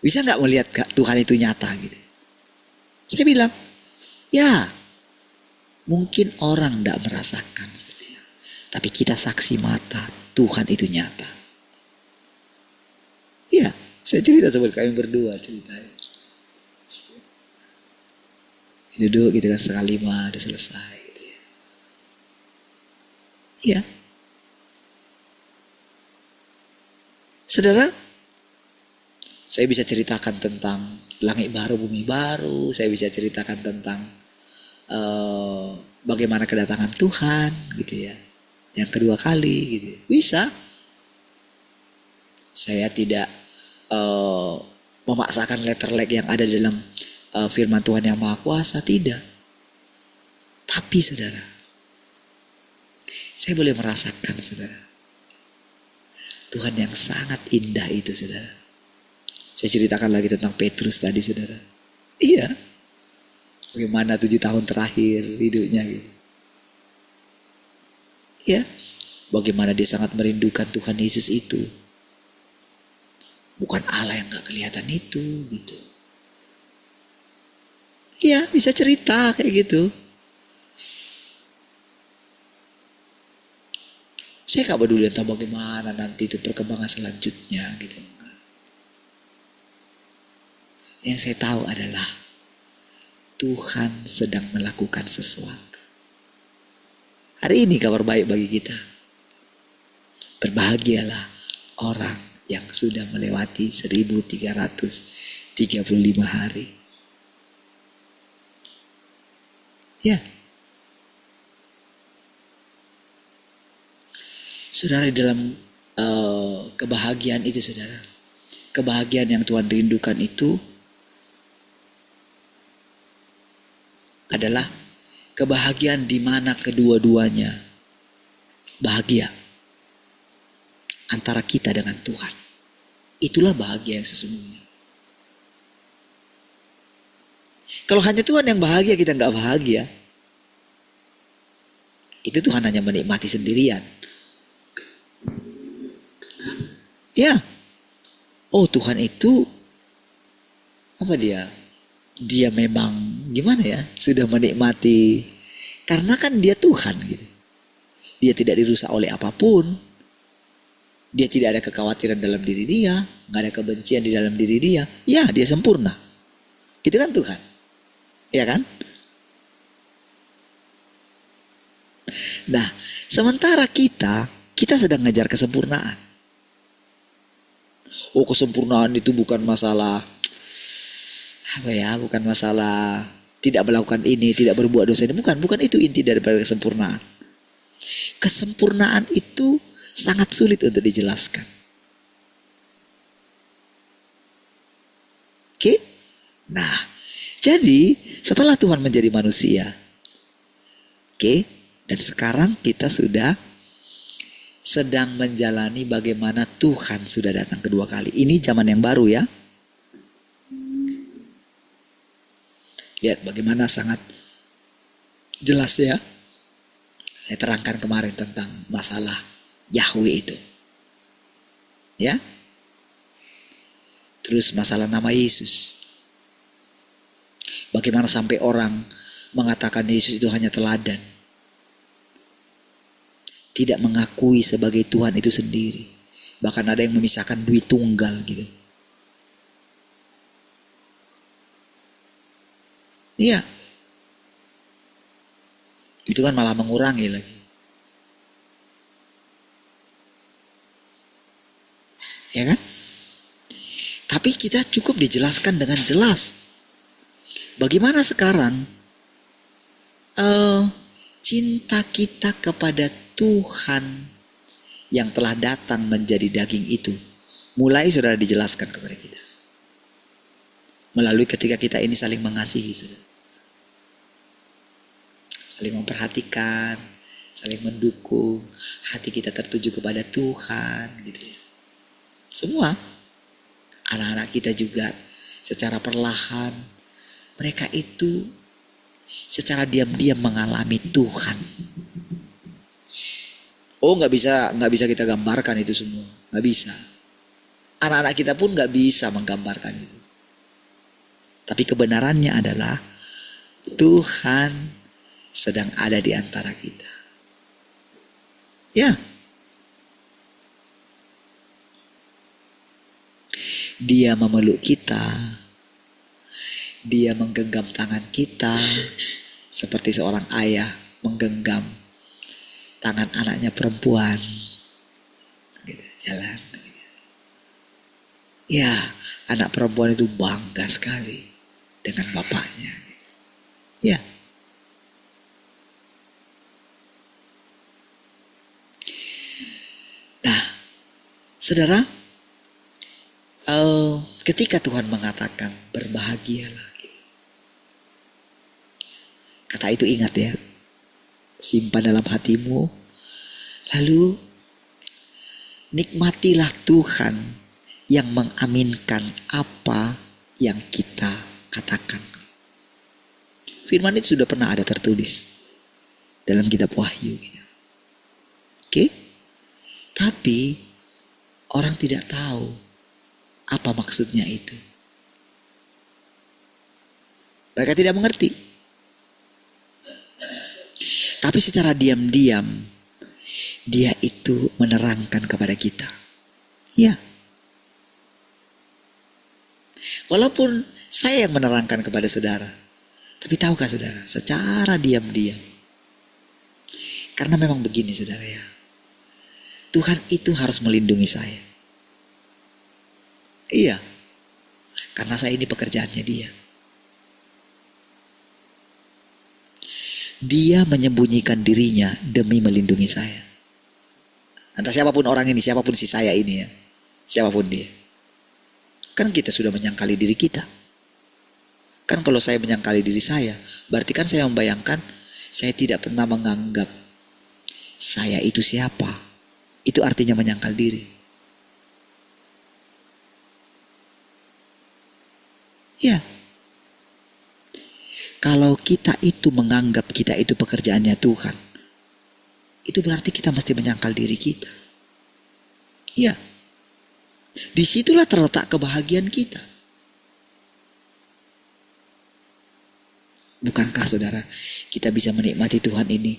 Bisa gak melihat Tuhan itu nyata gitu. Saya bilang, ya mungkin orang gak merasakan, saya bilang. Tapi kita saksi mata, Tuhan itu nyata. Iya, saya cerita seperti kami berdua ceritanya. Duduk gitu kan 4:30 udah selesai gitu ya. Iya. Saudara, saya bisa ceritakan tentang langit baru, bumi baru. Saya bisa ceritakan tentang bagaimana kedatangan Tuhan gitu ya. Yang kedua kali gitu ya. Bisa. Saya tidak memaksakan letterleg yang ada dalam firman Tuhan yang Maha Kuasa, tidak. Tapi saudara, saya boleh merasakan saudara, Tuhan yang sangat indah itu saudara. Saya ceritakan lagi tentang Petrus tadi saudara. Iya, bagaimana 7 tahun terakhir hidupnya gitu. Iya, bagaimana dia sangat merindukan Tuhan Yesus itu. Bukan Allah yang gak kelihatan itu gitu. Iya, bisa cerita kayak gitu. Saya gak peduli tentang bagaimana nanti itu perkembangan selanjutnya gitu. Yang saya tahu adalah Tuhan sedang melakukan sesuatu. Hari ini kabar baik bagi kita. Berbahagialah orang yang sudah melewati 1335 hari. Ya. Saudara, dalam kebahagiaan itu saudara, kebahagiaan yang Tuhan rindukan itu adalah kebahagiaan di mana kedua-duanya bahagia antara kita dengan Tuhan. Itulah bahagia yang sesungguhnya. Kalau hanya Tuhan yang bahagia, kita nggak bahagia. Itu Tuhan hanya menikmati sendirian. Ya. Oh, Tuhan itu apa dia? Dia memang gimana ya? Sudah menikmati karena kan dia Tuhan gitu. Dia tidak dirusak oleh apapun. Dia tidak ada kekhawatiran dalam diri dia, nggak ada kebencian di dalam diri dia. Ya, dia sempurna. Itu kan Tuhan. Ya kan? Nah, sementara kita sedang ngejar kesempurnaan. Oh, kesempurnaan itu bukan masalah bukan masalah tidak melakukan ini, tidak berbuat dosa ini. Bukan itu inti daripada kesempurnaan. Kesempurnaan itu sangat sulit untuk dijelaskan. Oke? Nah, jadi setelah Tuhan menjadi manusia, oke, dan sekarang kita sudah sedang menjalani bagaimana Tuhan sudah datang kedua kali. Ini zaman yang baru ya. Lihat bagaimana sangat jelas ya. Saya terangkan kemarin tentang masalah Yahweh itu. Ya. Terus masalah nama Yesus. Bagaimana sampai orang mengatakan Yesus itu hanya teladan. Tidak mengakui sebagai Tuhan itu sendiri. Bahkan ada yang memisahkan dui tunggal gitu. Iya. Itu kan malah mengurangi lagi. Ya kan? Tapi kita cukup dijelaskan dengan jelas. Bagaimana sekarang cinta kita kepada Tuhan yang telah datang menjadi daging itu mulai sudah dijelaskan kepada kita. Melalui ketika kita ini saling mengasihi, saudara. Saling memperhatikan, saling mendukung, hati kita tertuju kepada Tuhan gitu ya. Semua anak-anak kita juga secara perlahan mereka itu secara diam-diam mengalami Tuhan. Oh, nggak bisa kita gambarkan itu semua, nggak bisa. Anak-anak kita pun nggak bisa menggambarkan itu. Tapi kebenarannya adalah Tuhan sedang ada di antara kita. Ya. Dia memeluk kita. Dia menggenggam tangan kita seperti seorang ayah menggenggam tangan anaknya perempuan. Gitu, jalan. Ya, anak perempuan itu bangga sekali dengan bapaknya. Ya. Nah, saudara, ketika Tuhan mengatakan berbahagialah, kata itu ingat ya, simpan dalam hatimu, lalu nikmatilah Tuhan yang mengaminkan apa yang kita katakan. Firman itu sudah pernah ada tertulis dalam kitab Wahyu. Oke? Tapi orang tidak tahu apa maksudnya itu. Mereka tidak mengerti. Tapi secara diam-diam dia itu menerangkan kepada kita. Ya. Walaupun saya yang menerangkan kepada saudara, tapi tahukah saudara, secara diam-diam. Karena memang begini saudara ya, Tuhan itu harus melindungi saya. Iya, karena saya ini pekerjaannya dia. Dia menyembunyikan dirinya demi melindungi saya. Entah siapapun orang ini, siapapun si saya ini ya, siapapun dia. Kan kita sudah menyangkali diri kita. Kan kalau saya menyangkali diri saya, berarti kan saya membayangkan saya tidak pernah menganggap saya itu siapa. Itu artinya menyangkal diri. Ya. Kalau kita itu menganggap kita itu pekerjaannya Tuhan, itu berarti kita mesti menyangkal diri kita. Ya. Disitulah terletak kebahagiaan kita. Bukankah saudara, kita bisa menikmati Tuhan ini?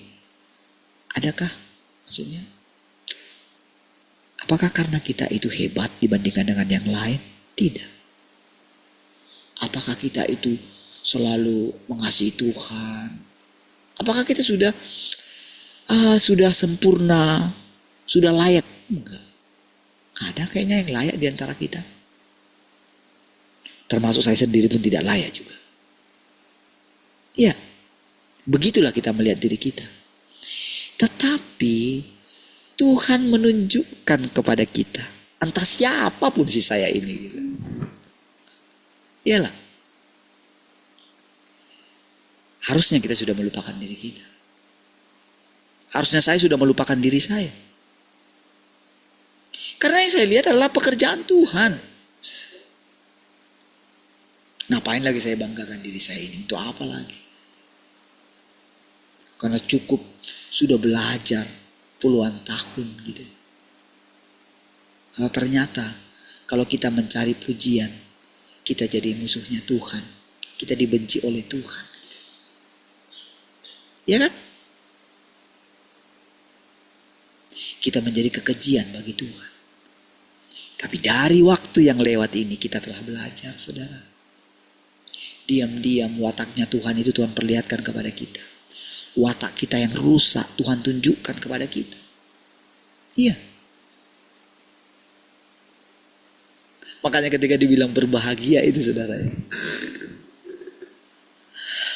Adakah? Maksudnya, apakah karena kita itu hebat dibandingkan dengan yang lain? Tidak. Apakah kita itu selalu mengasihi Tuhan? Apakah kita sudah sempurna, sudah layak? Enggak. Ada kayaknya yang layak di antara kita. Termasuk saya sendiri pun tidak layak juga. Ya, begitulah kita melihat diri kita. Tetapi Tuhan menunjukkan kepada kita, entah siapapun si saya ini. Gitu. Iyalah. Harusnya kita sudah melupakan diri kita. Harusnya saya sudah melupakan diri saya. Karena yang saya lihat adalah pekerjaan Tuhan. Ngapain lagi saya banggakan diri saya ini? Untuk apa lagi? Karena cukup sudah belajar puluhan tahun gitu. Kalau ternyata kalau kita mencari pujian, kita jadi musuhnya Tuhan. Kita dibenci oleh Tuhan. Ya kan? Kita menjadi kekejian bagi Tuhan. Tapi dari waktu yang lewat ini kita telah belajar, saudara. Diam-diam wataknya Tuhan itu Tuhan perlihatkan kepada kita. Watak kita yang rusak Tuhan tunjukkan kepada kita. Iya. Makanya ketika dibilang berbahagia itu saudara ya.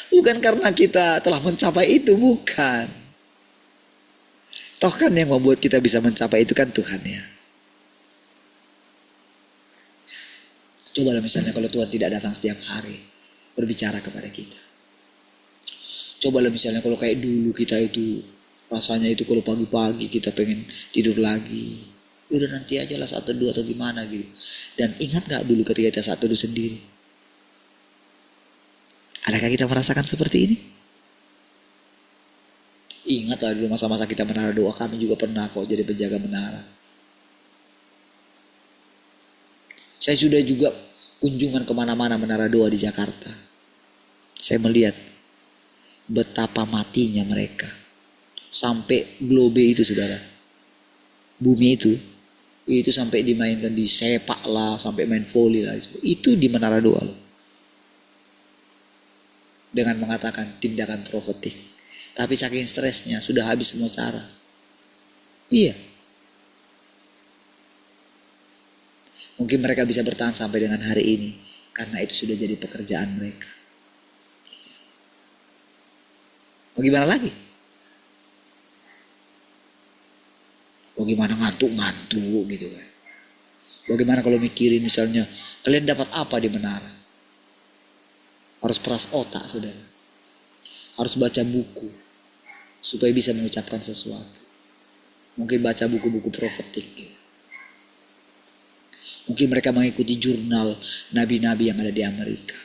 Bukan karena kita telah mencapai itu, bukan. Toh kan yang membuat kita bisa mencapai itu kan Tuhan ya. Cobalah misalnya kalau Tuhan tidak datang setiap hari berbicara kepada kita. Cobalah misalnya kalau kayak dulu kita itu rasanya itu kalau pagi-pagi kita pengen tidur lagi. Udah nanti aja lah saat teduh atau gimana gitu. Dan ingat gak dulu ketika kita saat teduh sendiri? Adakah kita merasakan seperti ini? Ingat lah dulu masa-masa kita menara doa, kami juga pernah kok jadi penjaga menara. Saya sudah juga kunjungan kemana-mana menara doa di Jakarta. Saya melihat betapa matinya mereka. Sampai globe itu saudara. Bumi itu sampai dimainkan di sepak lah, sampai main volley lah. Itu di menara doa loh. dengan mengatakan tindakan profetik. Tapi saking stresnya sudah habis semua cara. Iya. Mungkin mereka bisa bertahan sampai dengan hari ini karena itu sudah jadi pekerjaan mereka. Mau gimana lagi? Mau gimana ngantuk-ngantuk gitu kan. Bagaimana kalau mikirin misalnya kalian dapat apa di menara? Harus peras otak saudara. Harus baca buku supaya bisa mengucapkan sesuatu. Mungkin baca buku-buku profetik gitu. Mungkin mereka mengikuti jurnal nabi-nabi yang ada di Amerika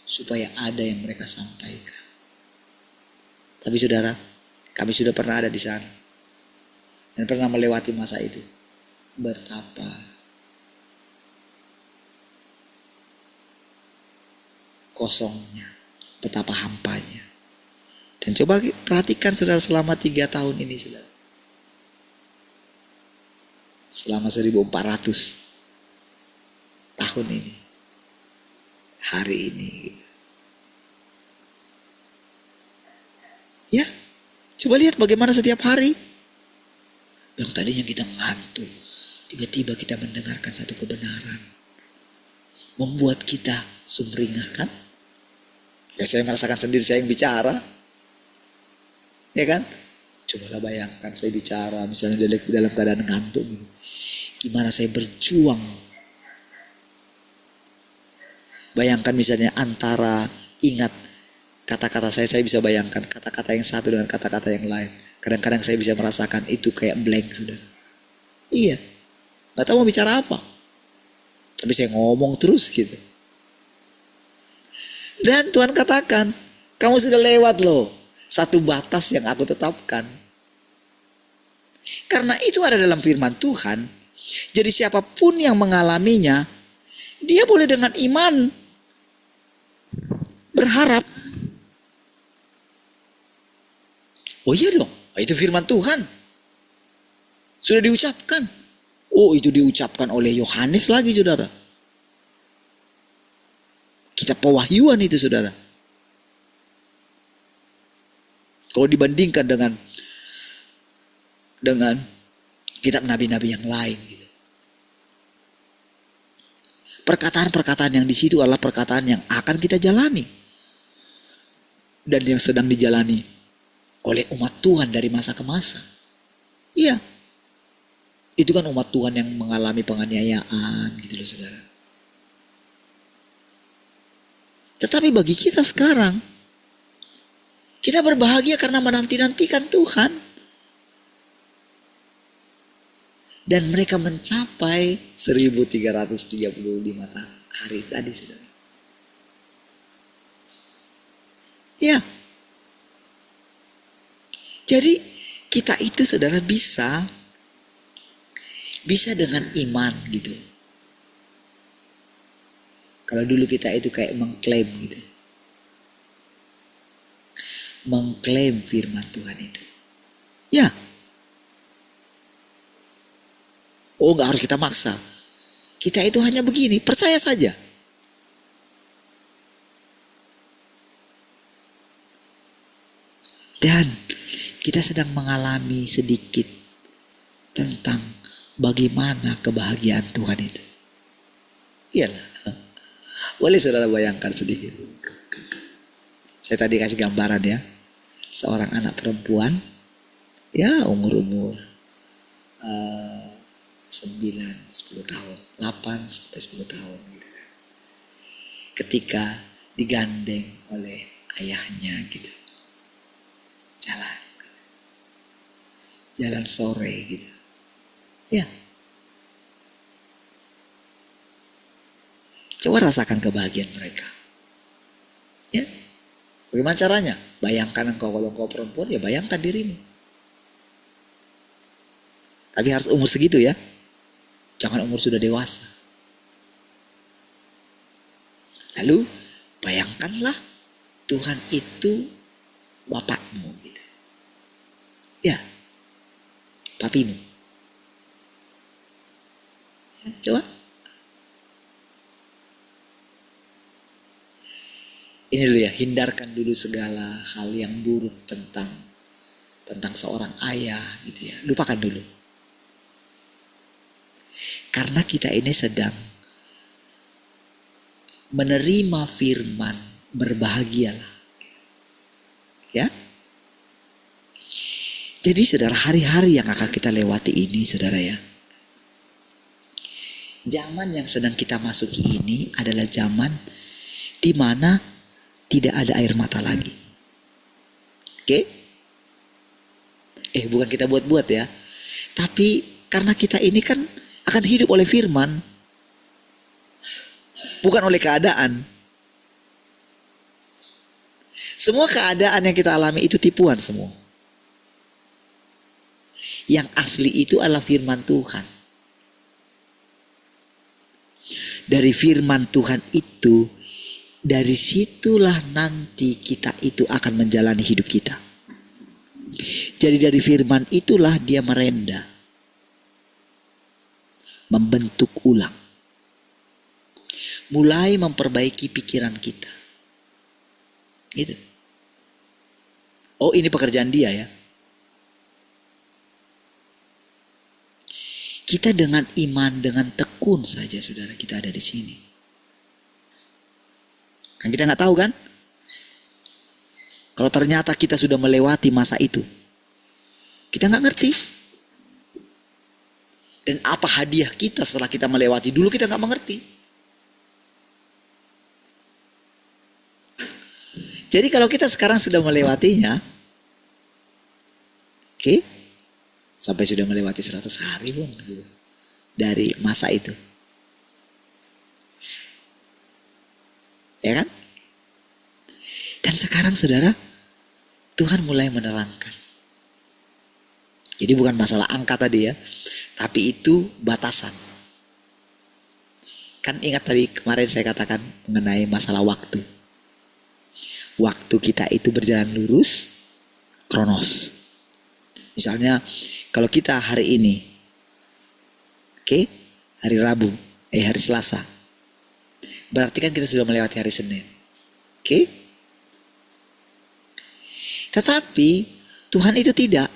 supaya ada yang mereka sampaikan. Tapi saudara, kami sudah pernah ada di sana dan pernah melewati masa itu. Betapa kosongnya, betapa hampanya. Dan coba perhatikan saudara selama 3 tahun ini saudara. Selama 1400 tahun ini, hari ini. Ya, coba lihat bagaimana setiap hari. Yang tadinya kita ngantuk, tiba-tiba kita mendengarkan satu kebenaran. Membuat kita sumringah kan? Ya saya merasakan sendiri saya yang bicara. Ya kan? Cobalah bayangkan saya bicara misalnya dalam keadaan ngantuk gitu. Gimana saya berjuang. Bayangkan misalnya antara ingat kata-kata saya bisa bayangkan kata-kata yang satu dengan kata-kata yang lain. Kadang-kadang saya bisa merasakan itu kayak blank sudah. Iya, gak tahu mau bicara apa. Tapi saya ngomong terus gitu. Dan Tuhan katakan, kamu sudah lewat loh satu batas yang aku tetapkan. Karena itu ada dalam firman Tuhan. Jadi siapapun yang mengalaminya, dia boleh dengan iman berharap. Oh iya dong, itu firman Tuhan. Sudah diucapkan. Oh itu diucapkan oleh Yohanes lagi saudara. Kitab Pewahyuan itu saudara. Kalau dibandingkan dengan kitab nabi-nabi yang lain gitu. Perkataan-perkataan yang di situ adalah perkataan yang akan kita jalani. Dan yang sedang dijalani oleh umat Tuhan dari masa ke masa. Iya. Itu kan umat Tuhan yang mengalami penganiayaan gitu loh saudara. Tetapi bagi kita sekarang, kita berbahagia karena menanti-nantikan Tuhan. Dan mereka mencapai 1335 hari tadi saudara. Ya. Jadi kita itu saudara bisa dengan iman gitu. Kalau dulu kita itu kayak mengklaim gitu. Mengklaim firman Tuhan itu. Ya. Oh gak harus kita maksa. Kita itu hanya begini, percaya saja. Dan kita sedang mengalami sedikit tentang bagaimana kebahagiaan Tuhan itu. Iyalah. Boleh saudara bayangkan sedikit. Saya tadi kasih gambaran ya. Seorang anak perempuan. Ya umur 9-10 tahun. 8-10 tahun. Gitu. Ketika digandeng oleh ayahnya gitu. Jalan sore gitu. Ya. Coba rasakan kebahagiaan mereka. Ya. Bagaimana caranya? Bayangkan kalau engkau perempuan ya bayangkan dirimu. Tapi harus umur segitu ya. Jangan umur sudah dewasa. Lalu bayangkanlah Tuhan itu bapakmu gitu. Ya. Papimu. Coba. Ini dulu ya, hindarkan dulu segala hal yang buruk tentang seorang ayah gitu ya. Lupakan dulu. Karena kita ini sedang menerima firman, berbahagialah. Ya. Jadi saudara, hari-hari yang akan kita lewati ini saudara ya. Zaman yang sedang kita masuki ini adalah zaman di mana tidak ada air mata lagi. Oke? Bukan kita buat-buat ya. Tapi karena kita ini kan akan hidup oleh firman. Bukan oleh keadaan. Semua keadaan yang kita alami itu tipuan semua. Yang asli itu adalah firman Tuhan. Dari firman Tuhan itu, dari situlah nanti kita itu akan menjalani hidup kita. Jadi dari firman itulah dia merenda, membentuk ulang, mulai memperbaiki pikiran kita. Gitu. Oh, ini pekerjaan dia ya. Kita dengan iman, dengan tekun saja saudara kita ada di sini. Kan kita nggak tahu kan? Kalau ternyata kita sudah melewati masa itu, kita nggak ngerti. Dan apa hadiah kita setelah kita melewati? Dulu kita nggak mengerti. Jadi kalau kita sekarang sudah melewatinya, oke, sampai sudah melewati 100 hari pun gitu, dari masa itu. Ya kan? Dan sekarang saudara, Tuhan mulai menerangkan. Jadi bukan masalah angka tadi ya, tapi itu batasan. Kan ingat tadi kemarin saya katakan mengenai masalah waktu. Waktu kita itu berjalan lurus, kronos. Misalnya kalau kita hari ini, oke, hari Rabu, hari Selasa, berarti kan kita sudah melewati hari Senin. Oke? Tetapi Tuhan itu tidak.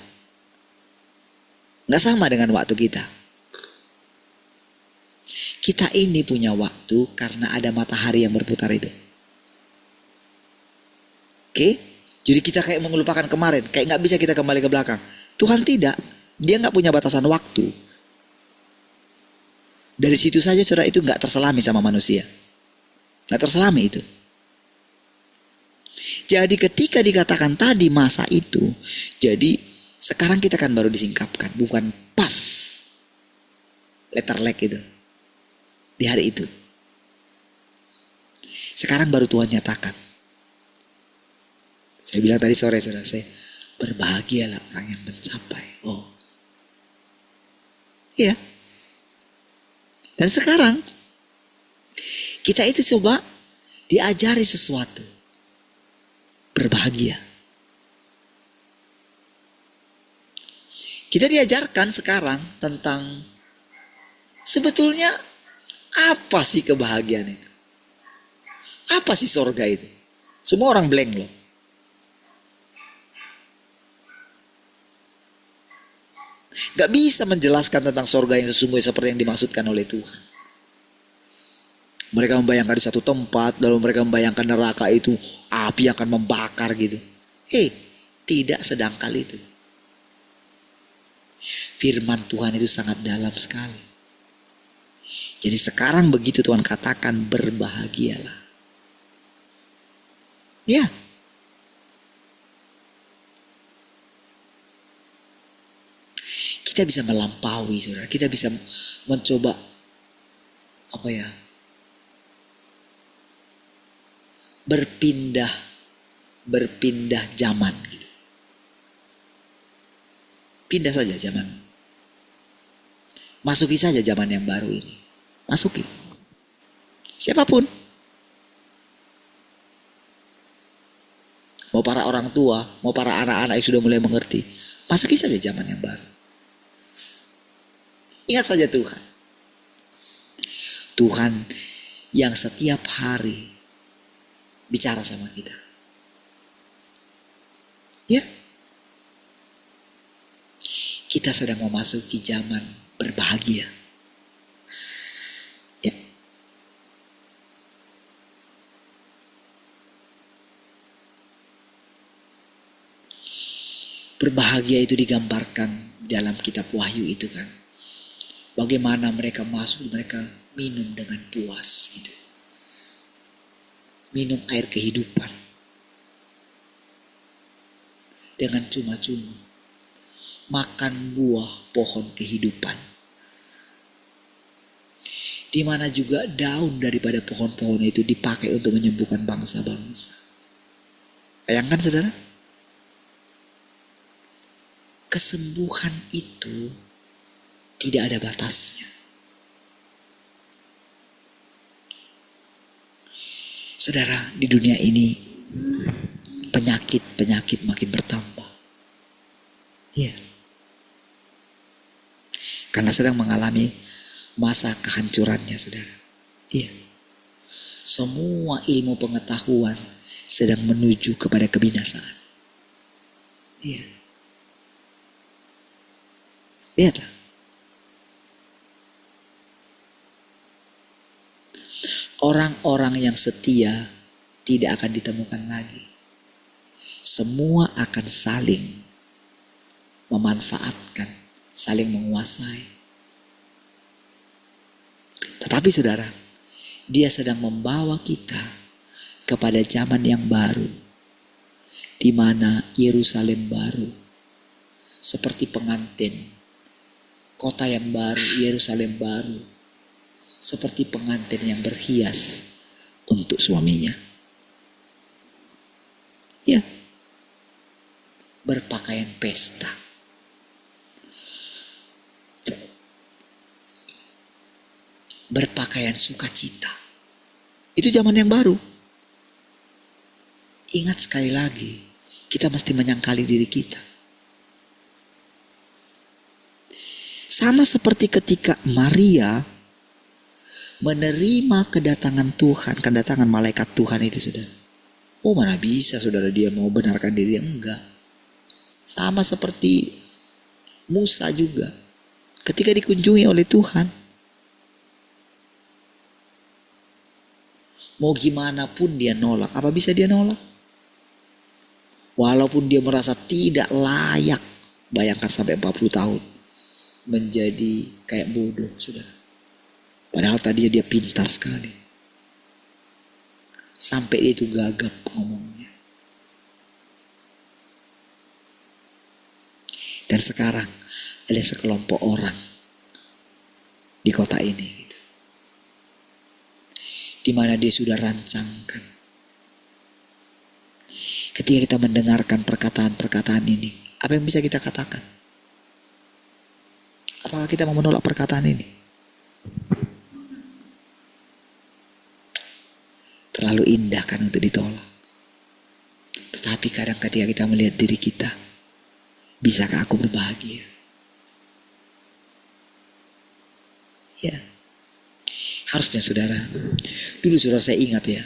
Nggak sama dengan waktu kita. Kita ini punya waktu karena ada matahari yang berputar itu. Oke? Jadi kita kayak mengelupakan kemarin. Kayak nggak bisa kita kembali ke belakang. Tuhan tidak. Dia nggak punya batasan waktu. Dari situ saja saudara itu nggak terselami sama manusia. Nggak terselami itu. Jadi ketika dikatakan tadi masa itu, jadi sekarang kita kan baru disingkapkan, bukan pas letter leg itu di hari itu. Sekarang baru Tuhan nyatakan. Saya bilang tadi sore saudara, saya berbahagialah orang yang mencapai. Oh, iya. Dan sekarang kita itu coba diajari sesuatu. Berbahagia. Kita diajarkan sekarang tentang sebetulnya apa sih kebahagiaan itu? Apa sih sorga itu? Semua orang blank loh. Gak bisa menjelaskan tentang sorga yang sesungguhnya seperti yang dimaksudkan oleh Tuhan. Mereka membayangkan di satu tempat, lalu mereka membayangkan neraka itu api akan membakar gitu. Tidak sedangkal itu. Firman Tuhan itu sangat dalam sekali. Jadi sekarang begitu Tuhan katakan berbahagialah. Ya. Kita bisa melampaui saudara. Kita bisa mencoba berpindah zaman gitu. Pindah saja zaman. Masuki saja zaman yang baru ini. Masuki. Siapapun. Mau para orang tua, mau para anak-anak yang sudah mulai mengerti. Masuki saja zaman yang baru. Ingat saja Tuhan. Tuhan yang setiap hari bicara sama kita. Ya, kita sedang memasuki zaman berbahagia. Ya. Berbahagia itu digambarkan dalam kitab Wahyu itu kan. Bagaimana mereka masuk, mereka minum dengan puas gitu. Minum air kehidupan. Dengan cuma-cuma. Makan buah pohon kehidupan. Di mana juga daun daripada pohon-pohon itu dipakai untuk menyembuhkan bangsa-bangsa. Bayangkan saudara. Kesembuhan itu tidak ada batasnya. Saudara, di dunia ini penyakit makin bertambah. Iya. Karena sedang mengalami masa kehancurannya, saudara. Iya. Semua ilmu pengetahuan sedang menuju kepada kebinasaan. Iya. Lihatlah. Orang-orang yang setia tidak akan ditemukan lagi. Semua akan saling memanfaatkan, saling menguasai. Tetapi saudara, dia sedang membawa kita kepada zaman yang baru, di mana Yerusalem baru, seperti pengantin. Kota yang baru, Yerusalem baru, seperti pengantin yang berhias untuk suaminya. Ya, berpakaian pesta. Berpakaian sukacita. Itu zaman yang baru. Ingat sekali lagi, kita mesti menyangkali diri kita. Sama seperti ketika Maria menerima kedatangan Tuhan, kedatangan malaikat Tuhan itu, saudara. Oh, mana bisa saudara dia mau benarkan diri? Enggak. Sama seperti Musa juga. Ketika dikunjungi oleh Tuhan, mau gimana pun dia nolak. Apa bisa dia nolak? Walaupun dia merasa tidak layak. Bayangkan sampai 40 tahun. Menjadi kayak bodoh, saudara. Padahal tadinya dia pintar sekali. Sampai dia itu gagap ngomongnya. Dan sekarang ada sekelompok orang di kota ini, gitu. Di mana dia sudah rancangkan. Ketika kita mendengarkan perkataan-perkataan ini, apa yang bisa kita katakan? Apakah kita mau menolak perkataan ini? Terlalu indah kan untuk ditolak. Tetapi kadang ketika kita melihat diri kita, bisakah aku berbahagia? Ya. Harusnya saudara, dulu saudara saya ingat ya,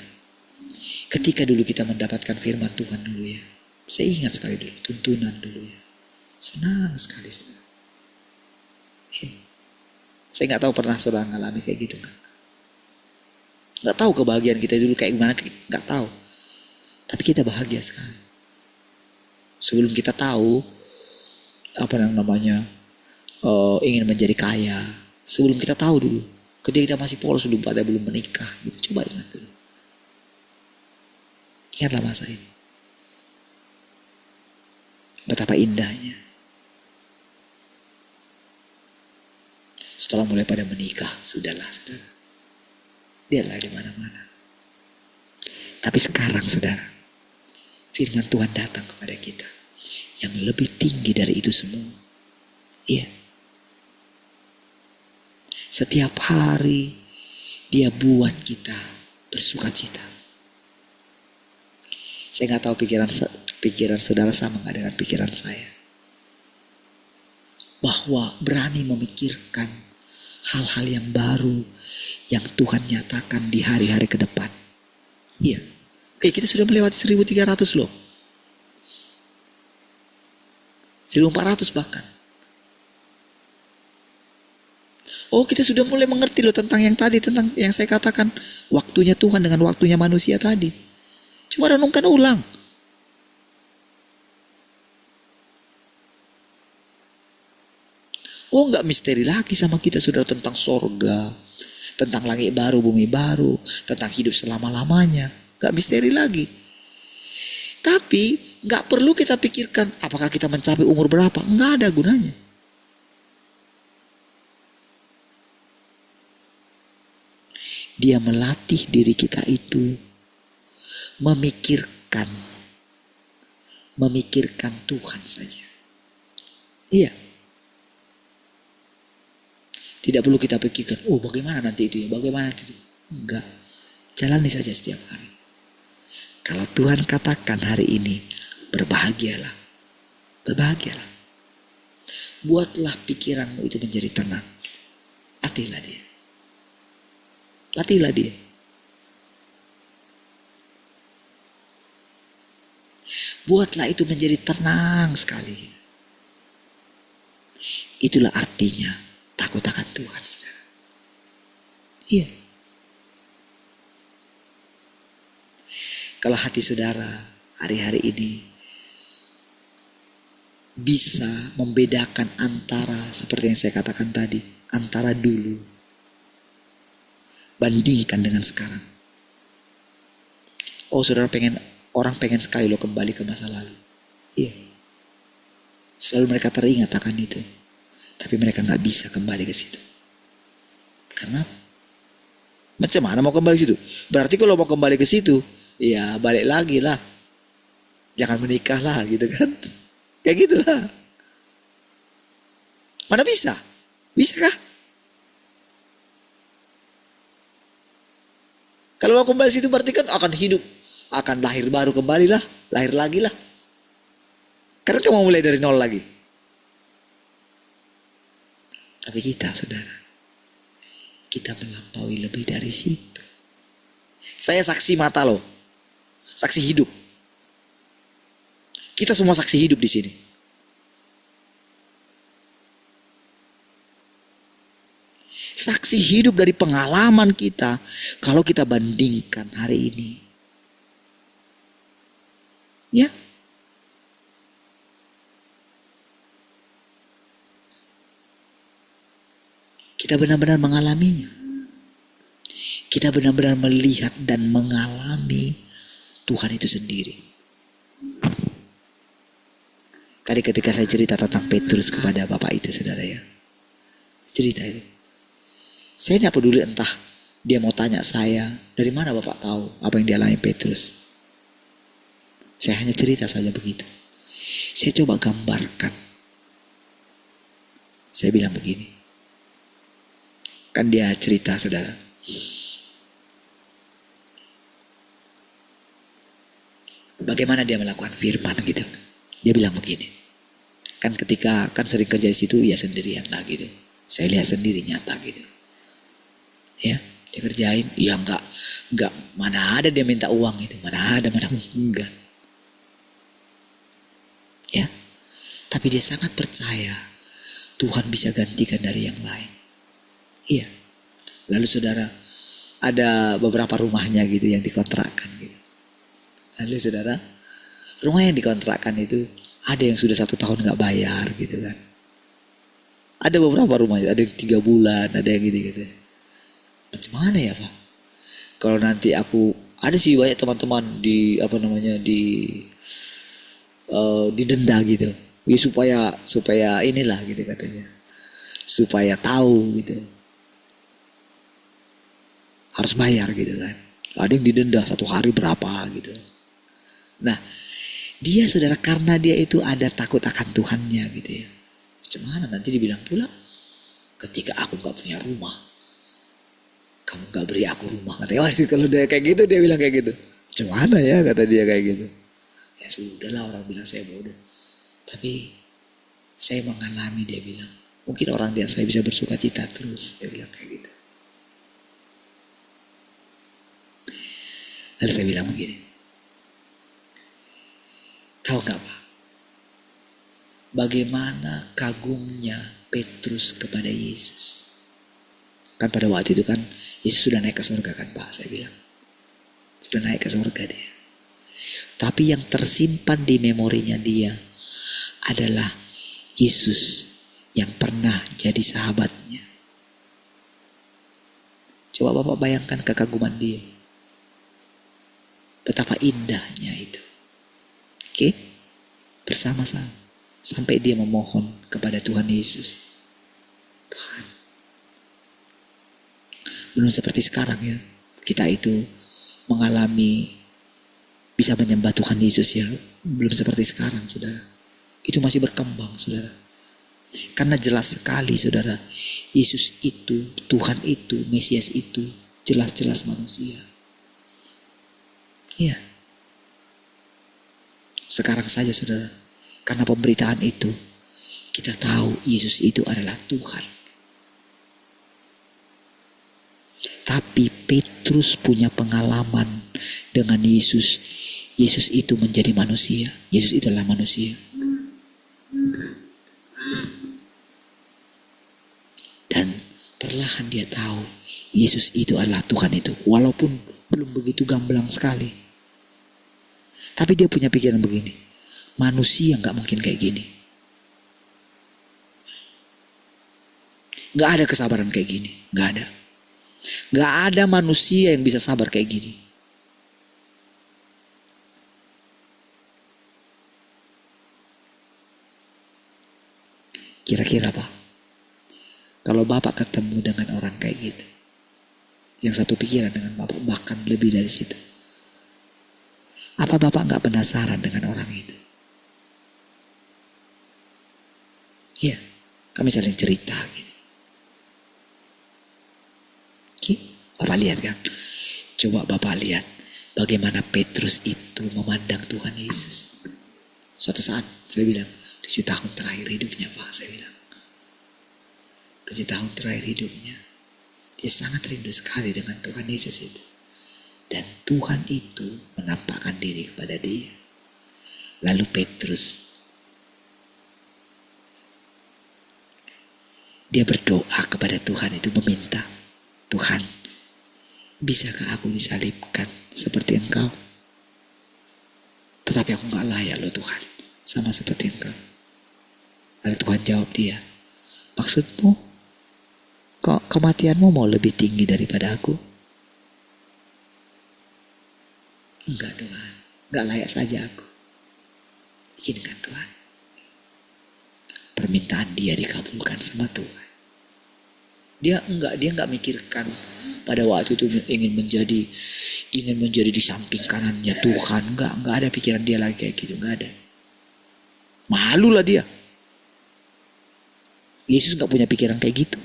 ketika dulu kita mendapatkan firman Tuhan dulu ya, saya ingat sekali dulu, tuntunan dulu ya, senang sekali saudara. Saya gak tahu pernah saudara ngalami kayak gitu kan. Gak tahu kebahagiaan kita dulu kayak gimana, gak tahu. Tapi kita bahagia sekali. Sebelum kita tahu apa yang namanya ingin menjadi kaya. Sebelum kita tahu dulu, ketika kita masih polos dulu pada belum menikah gitu. Coba ingat dulu. Ingatlah masa ini. Betapa indahnya. Setelah mulai pada menikah, sudahlah saudara. Lihatlah di mana-mana. Tapi sekarang saudara, firman Tuhan datang kepada kita yang lebih tinggi dari itu semua. Iya. Setiap hari dia buat kita bersukacita. Saya nggak tahu pikiran saudara sama nggak dengan pikiran saya. Bahwa berani memikirkan hal-hal yang baru yang Tuhan nyatakan di hari-hari ke depan. Iya. Kita sudah melewati 1.300 loh. 1.400 bahkan. Oh, kita sudah mulai mengerti loh tentang yang tadi, tentang yang saya katakan waktunya Tuhan dengan waktunya manusia tadi. Coba renungkan ulang. Oh, nggak misteri lagi sama kita sudah tentang sorga, tentang langit baru, bumi baru, tentang hidup selama-lamanya. Nggak misteri lagi. Tapi nggak perlu kita pikirkan apakah kita mencapai umur berapa. Nggak ada gunanya. Dia melatih diri kita itu memikirkan Tuhan saja. Iya. Tidak perlu kita pikirkan, oh bagaimana nanti itu ya, bagaimana nanti itu. Enggak. Jalani saja setiap hari. Kalau Tuhan katakan hari ini, berbahagialah. Berbahagialah. Buatlah pikiranmu itu menjadi tenang. Latihlah dia. Latihlah dia. Buatlah itu menjadi tenang sekali. Itulah artinya takut akan Tuhan, saudara. Iya. Kalau hati saudara hari-hari ini bisa membedakan antara, seperti yang saya katakan tadi, antara dulu bandingkan dengan sekarang. Oh, saudara orang pengen sekali lo kembali ke masa lalu. Iya. Selalu mereka teringat akan itu. Tapi mereka gak bisa kembali ke situ. Karena macam mana mau kembali ke situ? Berarti kalau mau kembali ke situ, ya balik lagi lah. Jangan menikah lah gitu kan. Kayak gitulah. Mana bisa? Bisa kah? Kalau mau kembali situ berarti kan akan hidup. Akan lahir baru kembali lah. Lahir lagi lah. Karena kamu mulai dari nol lagi. Tapi kita, saudara, kita melampaui lebih dari situ. Saya saksi mata loh. Saksi hidup. Kita semua saksi hidup di sini. Saksi hidup dari pengalaman kita. Kalau kita bandingkan hari ini. Ya. Kita benar-benar mengalaminya. Kita benar-benar melihat dan mengalami Tuhan itu sendiri. Tadi ketika saya cerita tentang Petrus kepada bapak itu, saudara ya. Cerita itu. Saya tidak peduli entah dia mau tanya saya, dari mana bapak tahu apa yang dialami Petrus. Saya hanya cerita saja begitu. Saya coba gambarkan. Saya bilang begini. Kan dia cerita, saudara. Bagaimana dia melakukan firman gitu. Dia bilang begini. Kan ketika kan sering kerja di situ ya sendirian lah gitu. Saya lihat sendiri nyata gitu. Ya, dia kerjain, ya enggak, mana ada dia minta uang itu, mana enggak. Ya, tapi dia sangat percaya Tuhan bisa gantikan dari yang lain. Iya. Lalu saudara, ada beberapa rumahnya gitu yang dikontrakkan gitu. Lalu saudara, rumah yang dikontrakkan itu ada yang sudah 1 tahun nggak bayar gitu kan. Ada beberapa rumah, ada yang 3 bulan, ada yang gitu. Macam mana ya Pak? Kalau nanti aku ada sih banyak teman-teman di didenda gitu. Ya supaya inilah gitu katanya. Supaya tahu gitu. Harus bayar gitu kan. Ada yang didenda 1 hari berapa gitu. Nah, dia saudara karena dia itu ada takut akan Tuhannya gitu ya. Macam mana nanti dibilang pula ketika aku gak punya rumah, kamu gak beri aku rumah. Katanya, wah kalau dia kayak gitu dia bilang kayak gitu. Macam mana ya kata dia kayak gitu. Ya sudahlah orang bilang saya bodoh. Tapi saya mengalami dia bilang. Mungkin orang dia saya bisa bersuka cita terus. Dia bilang kayak gitu. Lalu saya bilang begini. Tahu nggak Pak? Bagaimana kagumnya Petrus kepada Yesus. Kan pada waktu itu kan Yesus sudah naik ke surga kan Pak, saya bilang. Sudah naik ke surga dia. Tapi yang tersimpan di memorinya dia adalah Yesus yang pernah jadi sahabatnya. Coba Bapak bayangkan kekaguman dia. Betapa indahnya itu. Oke? Bersama-sama. Sampai dia memohon kepada Tuhan Yesus. Tuhan. Belum seperti sekarang ya. Kita itu mengalami bisa menyembah Tuhan Yesus ya. Belum seperti sekarang saudara. Itu masih berkembang saudara. Karena jelas sekali saudara. Yesus itu, Tuhan itu, Mesias itu jelas-jelas manusia. Iya. Sekarang saja saudara. Karena pemberitaan itu, kita tahu Yesus itu adalah Tuhan. Tapi Petrus punya pengalaman dengan Yesus. Yesus itu menjadi manusia. Yesus itu adalah manusia. Dan perlahan dia tahu Yesus itu adalah Tuhan itu. Walaupun belum begitu gamblang sekali. Tapi dia punya pikiran begini. Manusia gak mungkin kayak gini. Gak ada kesabaran kayak gini. Gak ada. Gak ada manusia yang bisa sabar kayak gini. Kira-kira Pak, kalau Bapak ketemu dengan orang kayak gitu, yang satu pikiran dengan Bapak, bahkan lebih dari situ, apa Bapak gak penasaran dengan orang itu? Iya, kami saling cerita gitu. Oke, Bapak lihat kan? Coba Bapak lihat bagaimana Petrus itu memandang Tuhan Yesus. Suatu saat saya bilang, 7 tahun terakhir hidupnya Pak, saya bilang. 7 tahun terakhir hidupnya, dia sangat rindu sekali dengan Tuhan Yesus itu. Dan Tuhan itu menampakkan diri kepada dia. Lalu Petrus, dia berdoa kepada Tuhan itu meminta, Tuhan, bisakah aku disalibkan seperti Engkau? Tetapi aku gak layak loh Tuhan, sama seperti Engkau. Lalu Tuhan jawab dia, maksudmu, kok kematianmu mau lebih tinggi daripada aku? Enggak Tuhan, gak layak saja aku. Izinkan Tuhan. Permintaan dia dikabulkan sama Tuhan. Dia enggak mikirkan pada waktu itu ingin menjadi di samping kanannya Tuhan. Enggak ada pikiran dia lagi kayak gitu, enggak ada. Malulah dia. Yesus enggak punya pikiran kayak gitu.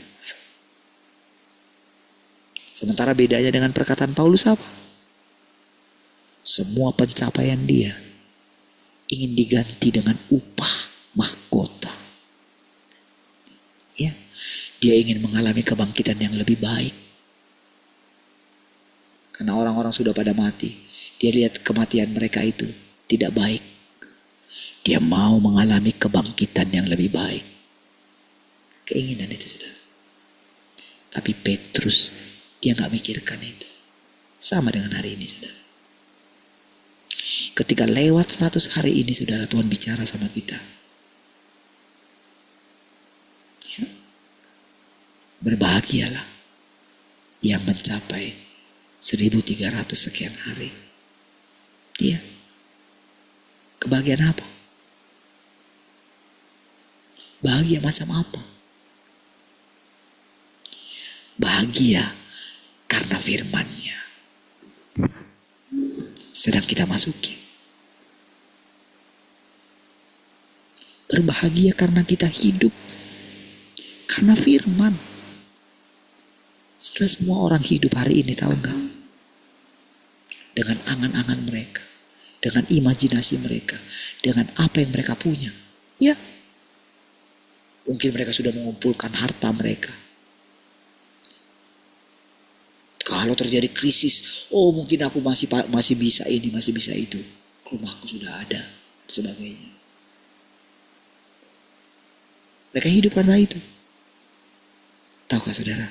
Sementara bedanya dengan perkataan Paulus apa? Semua pencapaian dia ingin diganti dengan upah mahkota. Ya, dia ingin mengalami kebangkitan yang lebih baik. Karena orang-orang sudah pada mati. Dia lihat kematian mereka itu tidak baik. Dia mau mengalami kebangkitan yang lebih baik. Keinginan itu sudah. Tapi Petrus, dia gak mikirkan itu. Sama dengan hari ini saudara. Ketika lewat 100 hari ini saudara, Tuhan bicara sama kita. Berbahagialah yang mencapai 1300 sekian hari. Iya. Kebahagiaan apa? Bahagia macam apa? Bahagia karena firman-Nya sedang kita masuki. Berbahagia karena kita hidup karena firman. Sudah semua orang hidup hari ini, tahu nggak? Dengan angan-angan mereka, dengan imajinasi mereka, dengan apa yang mereka punya. Ya, mungkin mereka sudah mengumpulkan harta mereka. Kalau terjadi krisis, oh mungkin aku masih bisa ini, masih bisa itu. Rumahku sudah ada. sebagainya. Mereka hidup karena itu. Tahukah saudara?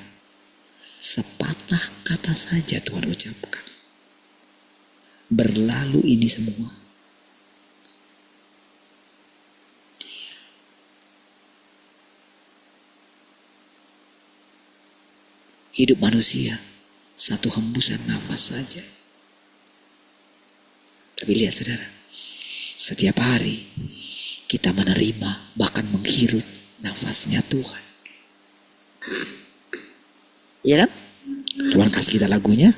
Sepatah kata saja Tuhan ucapkan. Berlalu ini semua. Hidup manusia satu hembusan nafas saja. Tapi lihat saudara, setiap hari kita menerima bahkan menghirup nafasnya Tuhan. Iya kan? Tuhan kasih kita lagunya.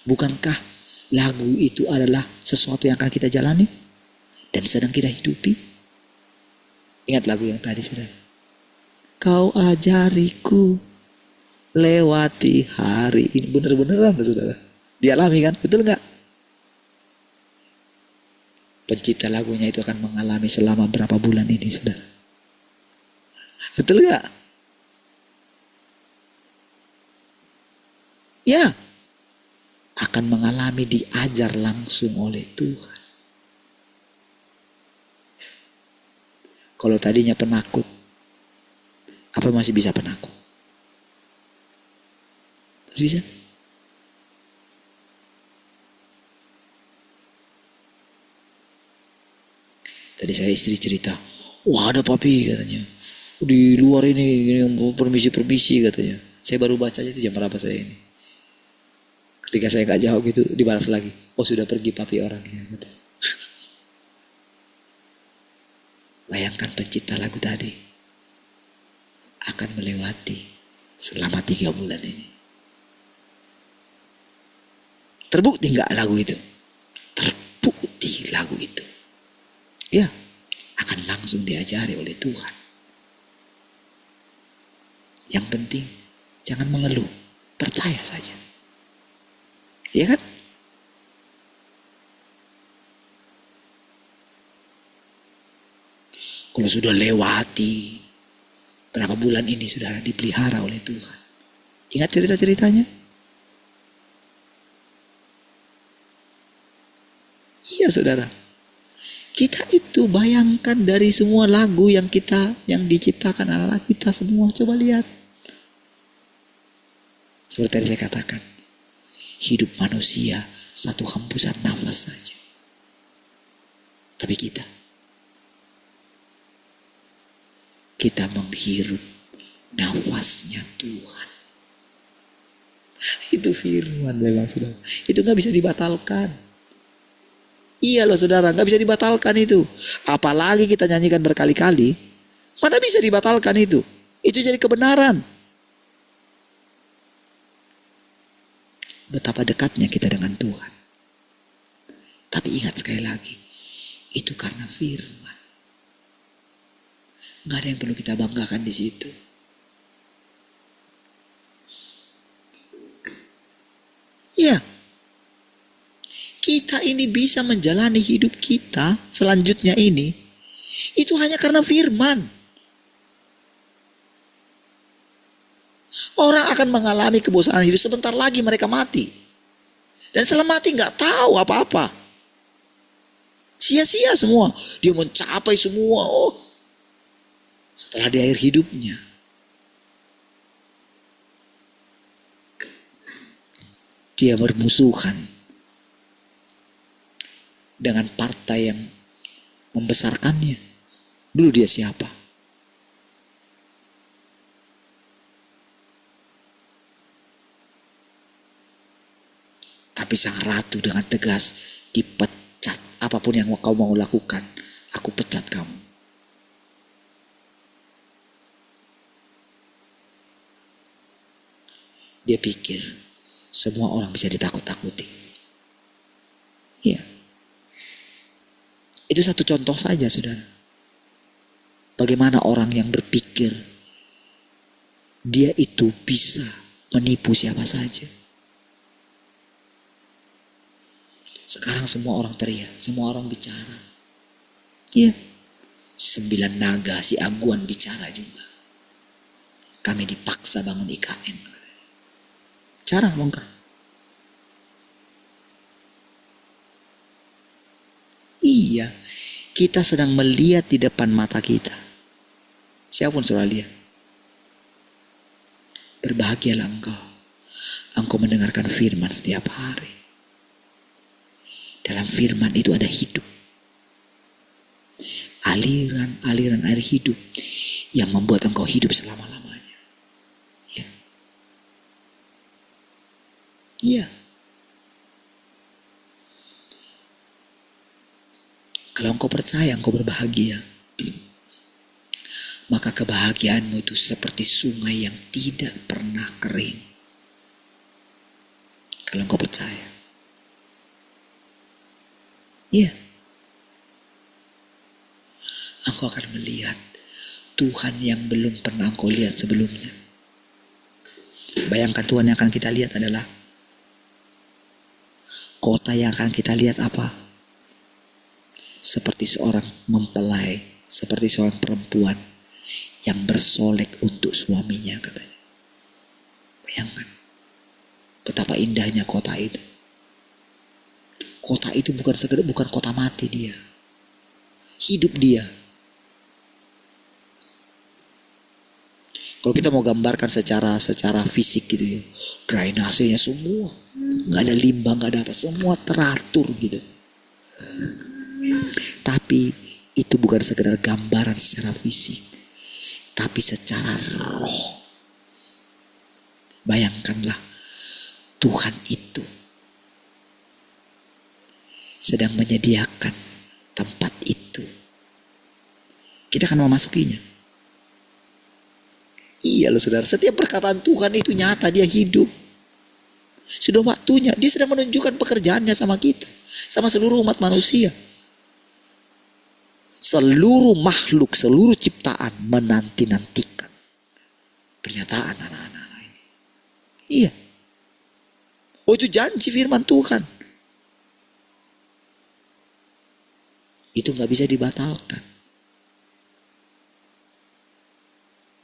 Bukankah lagu itu adalah sesuatu yang akan kita jalani dan sedang kita hidupi? Ingat lagu yang tadi saudara. Kau ajariku lewati hari ini. Bener-beneran saudara. Dialami kan? Betul nggak? Pencipta lagunya itu akan mengalami selama berapa bulan ini saudara. Betul nggak? Ya. Akan mengalami diajar langsung oleh Tuhan. Kalau tadinya penakut, apa masih bisa penakut? Masih bisa? Tadi saya istri cerita, wah ada papi katanya. Di luar ini permisi katanya. Saya baru baca itu jam berapa saya ini. Ketika saya gak jawab gitu, dibalas lagi. Oh sudah pergi papi orangnya. Gitu. Bayangkan pencipta lagu tadi akan melewati selama 3 bulan ini. Terbukti gak lagu itu? Terbukti lagu itu. Ya, akan langsung diajari oleh Tuhan. Yang penting jangan mengeluh, percaya saja. Iya kan? Kalau sudah lewati berapa bulan ini sudah dipelihara oleh Tuhan. Ingat cerita-ceritanya? Iya saudara. Kita itu bayangkan dari semua lagu yang diciptakan anak kita semua. Coba lihat. Seperti tadi saya katakan. Hidup manusia satu hembusan nafas saja. Tapi kita menghirup nafasnya Tuhan. Itu firman memang saudara. Itu gak bisa dibatalkan. Iya loh saudara, gak bisa dibatalkan itu. Apalagi kita nyanyikan berkali-kali, mana bisa dibatalkan itu. Itu jadi kebenaran. Betapa dekatnya kita dengan Tuhan. Tapi ingat sekali lagi, itu karena firman. Gak ada yang perlu kita banggakan di situ. Ya, kita ini bisa menjalani hidup kita selanjutnya ini, itu hanya karena firman. Orang akan mengalami kebosanan hidup, sebentar lagi mereka mati. Dan setelah mati gak tahu apa-apa. Sia-sia semua. Dia mencapai semua. Setelah di akhir hidupnya, dia bermusuhan dengan partai yang membesarkannya. Dulu dia siapa? Tapi sang ratu dengan tegas dipecat. Apapun yang kau mau lakukan, aku pecat kamu. Dia pikir semua orang bisa ditakut-takuti. Iya. Itu satu contoh saja saudara. Bagaimana orang yang berpikir dia itu bisa menipu siapa saja. Sekarang semua orang teriak, semua orang bicara. Iya. 9 naga si Aguan bicara juga. Kami dipaksa bangun IKN. Cara bongkar. Iya, kita sedang melihat di depan mata kita. Siapapun saudara lihat. Berbahagialah engkau. Engkau mendengarkan firman setiap hari. Dalam firman itu ada hidup. Aliran-aliran air hidup yang membuat engkau hidup selama-lamanya. Ya. Iya. Kalau engkau percaya engkau berbahagia, maka kebahagiaanmu itu seperti sungai yang tidak pernah kering. Kalau engkau percaya. Iya. Engkau akan melihat Tuhan yang belum pernah engkau lihat sebelumnya. Bayangkan Tuhan yang akan kita lihat adalah kota yang akan kita lihat apa? Seperti seorang mempelai, seperti seorang perempuan yang bersolek untuk suaminya katanya. Bayangkan betapa indahnya kota itu. Kota itu bukan kota mati dia. Hidup dia. Kalau kita mau gambarkan secara fisik gitu ya, drainasenya semua, nggak ada limbah, nggak ada apa, semua teratur gitu. Tapi itu bukan sekedar gambaran secara fisik, tapi secara roh. Bayangkanlah Tuhan itu sedang menyediakan tempat itu. Kita akan memasukinya. Iya loh saudara, setiap perkataan Tuhan itu nyata, dia hidup. Sudah waktunya, dia sedang menunjukkan pekerjaannya sama kita, sama seluruh umat manusia. Seluruh makhluk, seluruh ciptaan menanti-nantikan pernyataan anak-anak ini. Iya. Oh, itu janji firman Tuhan. Itu gak bisa dibatalkan.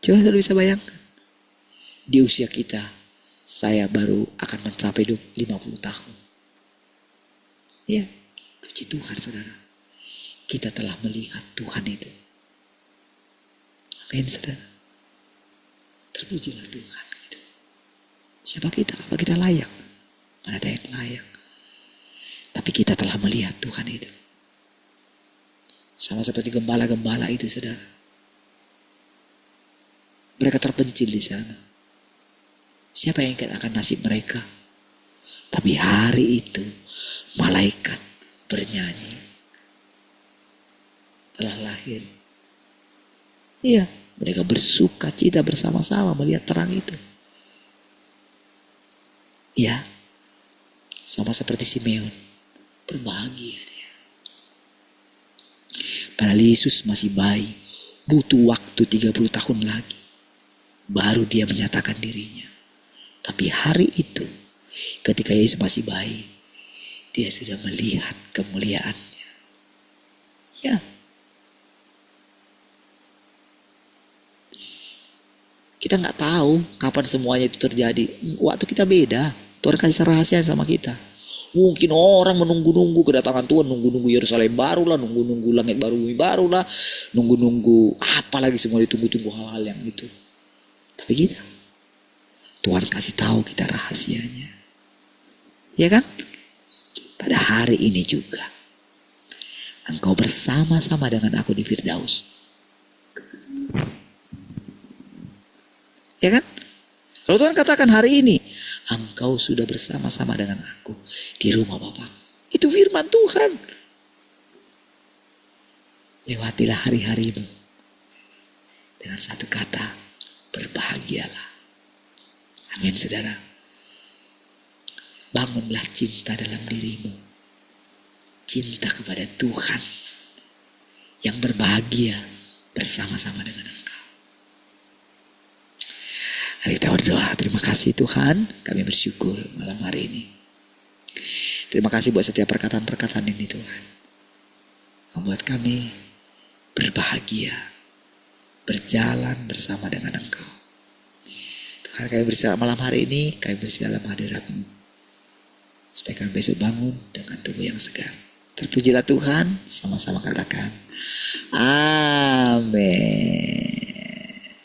Coba saudara bisa bayangkan. Di usia kita, saya baru akan mencapai 50 tahun. Ya, puji Tuhan saudara. Kita telah melihat Tuhan itu. Amin saudara. Terpujilah Tuhan. Gitu. Siapa kita? Apa kita layak? Mana ada yang layak? Tapi kita telah melihat Tuhan itu. Sama seperti gembala-gembala itu saudara. Mereka terpencil di sana. Siapa yang ingat akan nasib mereka? Tapi hari itu malaikat bernyanyi. Telah lahir. Iya, mereka bersuka cita bersama-sama melihat terang itu. Ya, sama seperti Simeon, berbahagia dia. Padahal Yesus masih bayi, butuh waktu 30 tahun lagi. Baru dia menyatakan dirinya. Tapi hari itu, ketika Yesus masih bayi, dia sudah melihat kemuliaannya. Ya. Kita nggak tahu kapan semuanya itu terjadi. Waktu kita beda. Tuhan kasih rahasia sama kita. Mungkin orang menunggu-nunggu kedatangan Tuhan, nunggu-nunggu Yerusalem baru lah, nunggu-nunggu langit baru, bumi baru lah, nunggu-nunggu apa lagi semua ditunggu-tunggu hal-hal yang itu. Tapi kita, Tuhan kasih tahu kita rahasianya. Ya kan? Pada hari ini juga, engkau bersama-sama dengan aku di Firdaus. Ya kan? Kalau Tuhan katakan hari ini, engkau sudah bersama-sama dengan aku di rumah Bapa. Itu firman Tuhan. Lewatilah hari-harimu dengan satu kata, berbahagialah. Amin saudara. Bangunlah cinta dalam dirimu. Cinta kepada Tuhan yang berbahagia bersama-sama dengan engkau. Mari kita berdoa. Terima kasih Tuhan, kami bersyukur malam hari ini. Terima kasih buat setiap perkataan-perkataan ini Tuhan. Membuat kami berbahagia, berjalan bersama dengan Engkau. Tuhan, kami berserah malam hari ini, kami berserah dalam hadirat-Mu. Supaya kami besok bangun dengan tubuh yang segar. Terpujilah Tuhan, sama-sama katakan amin.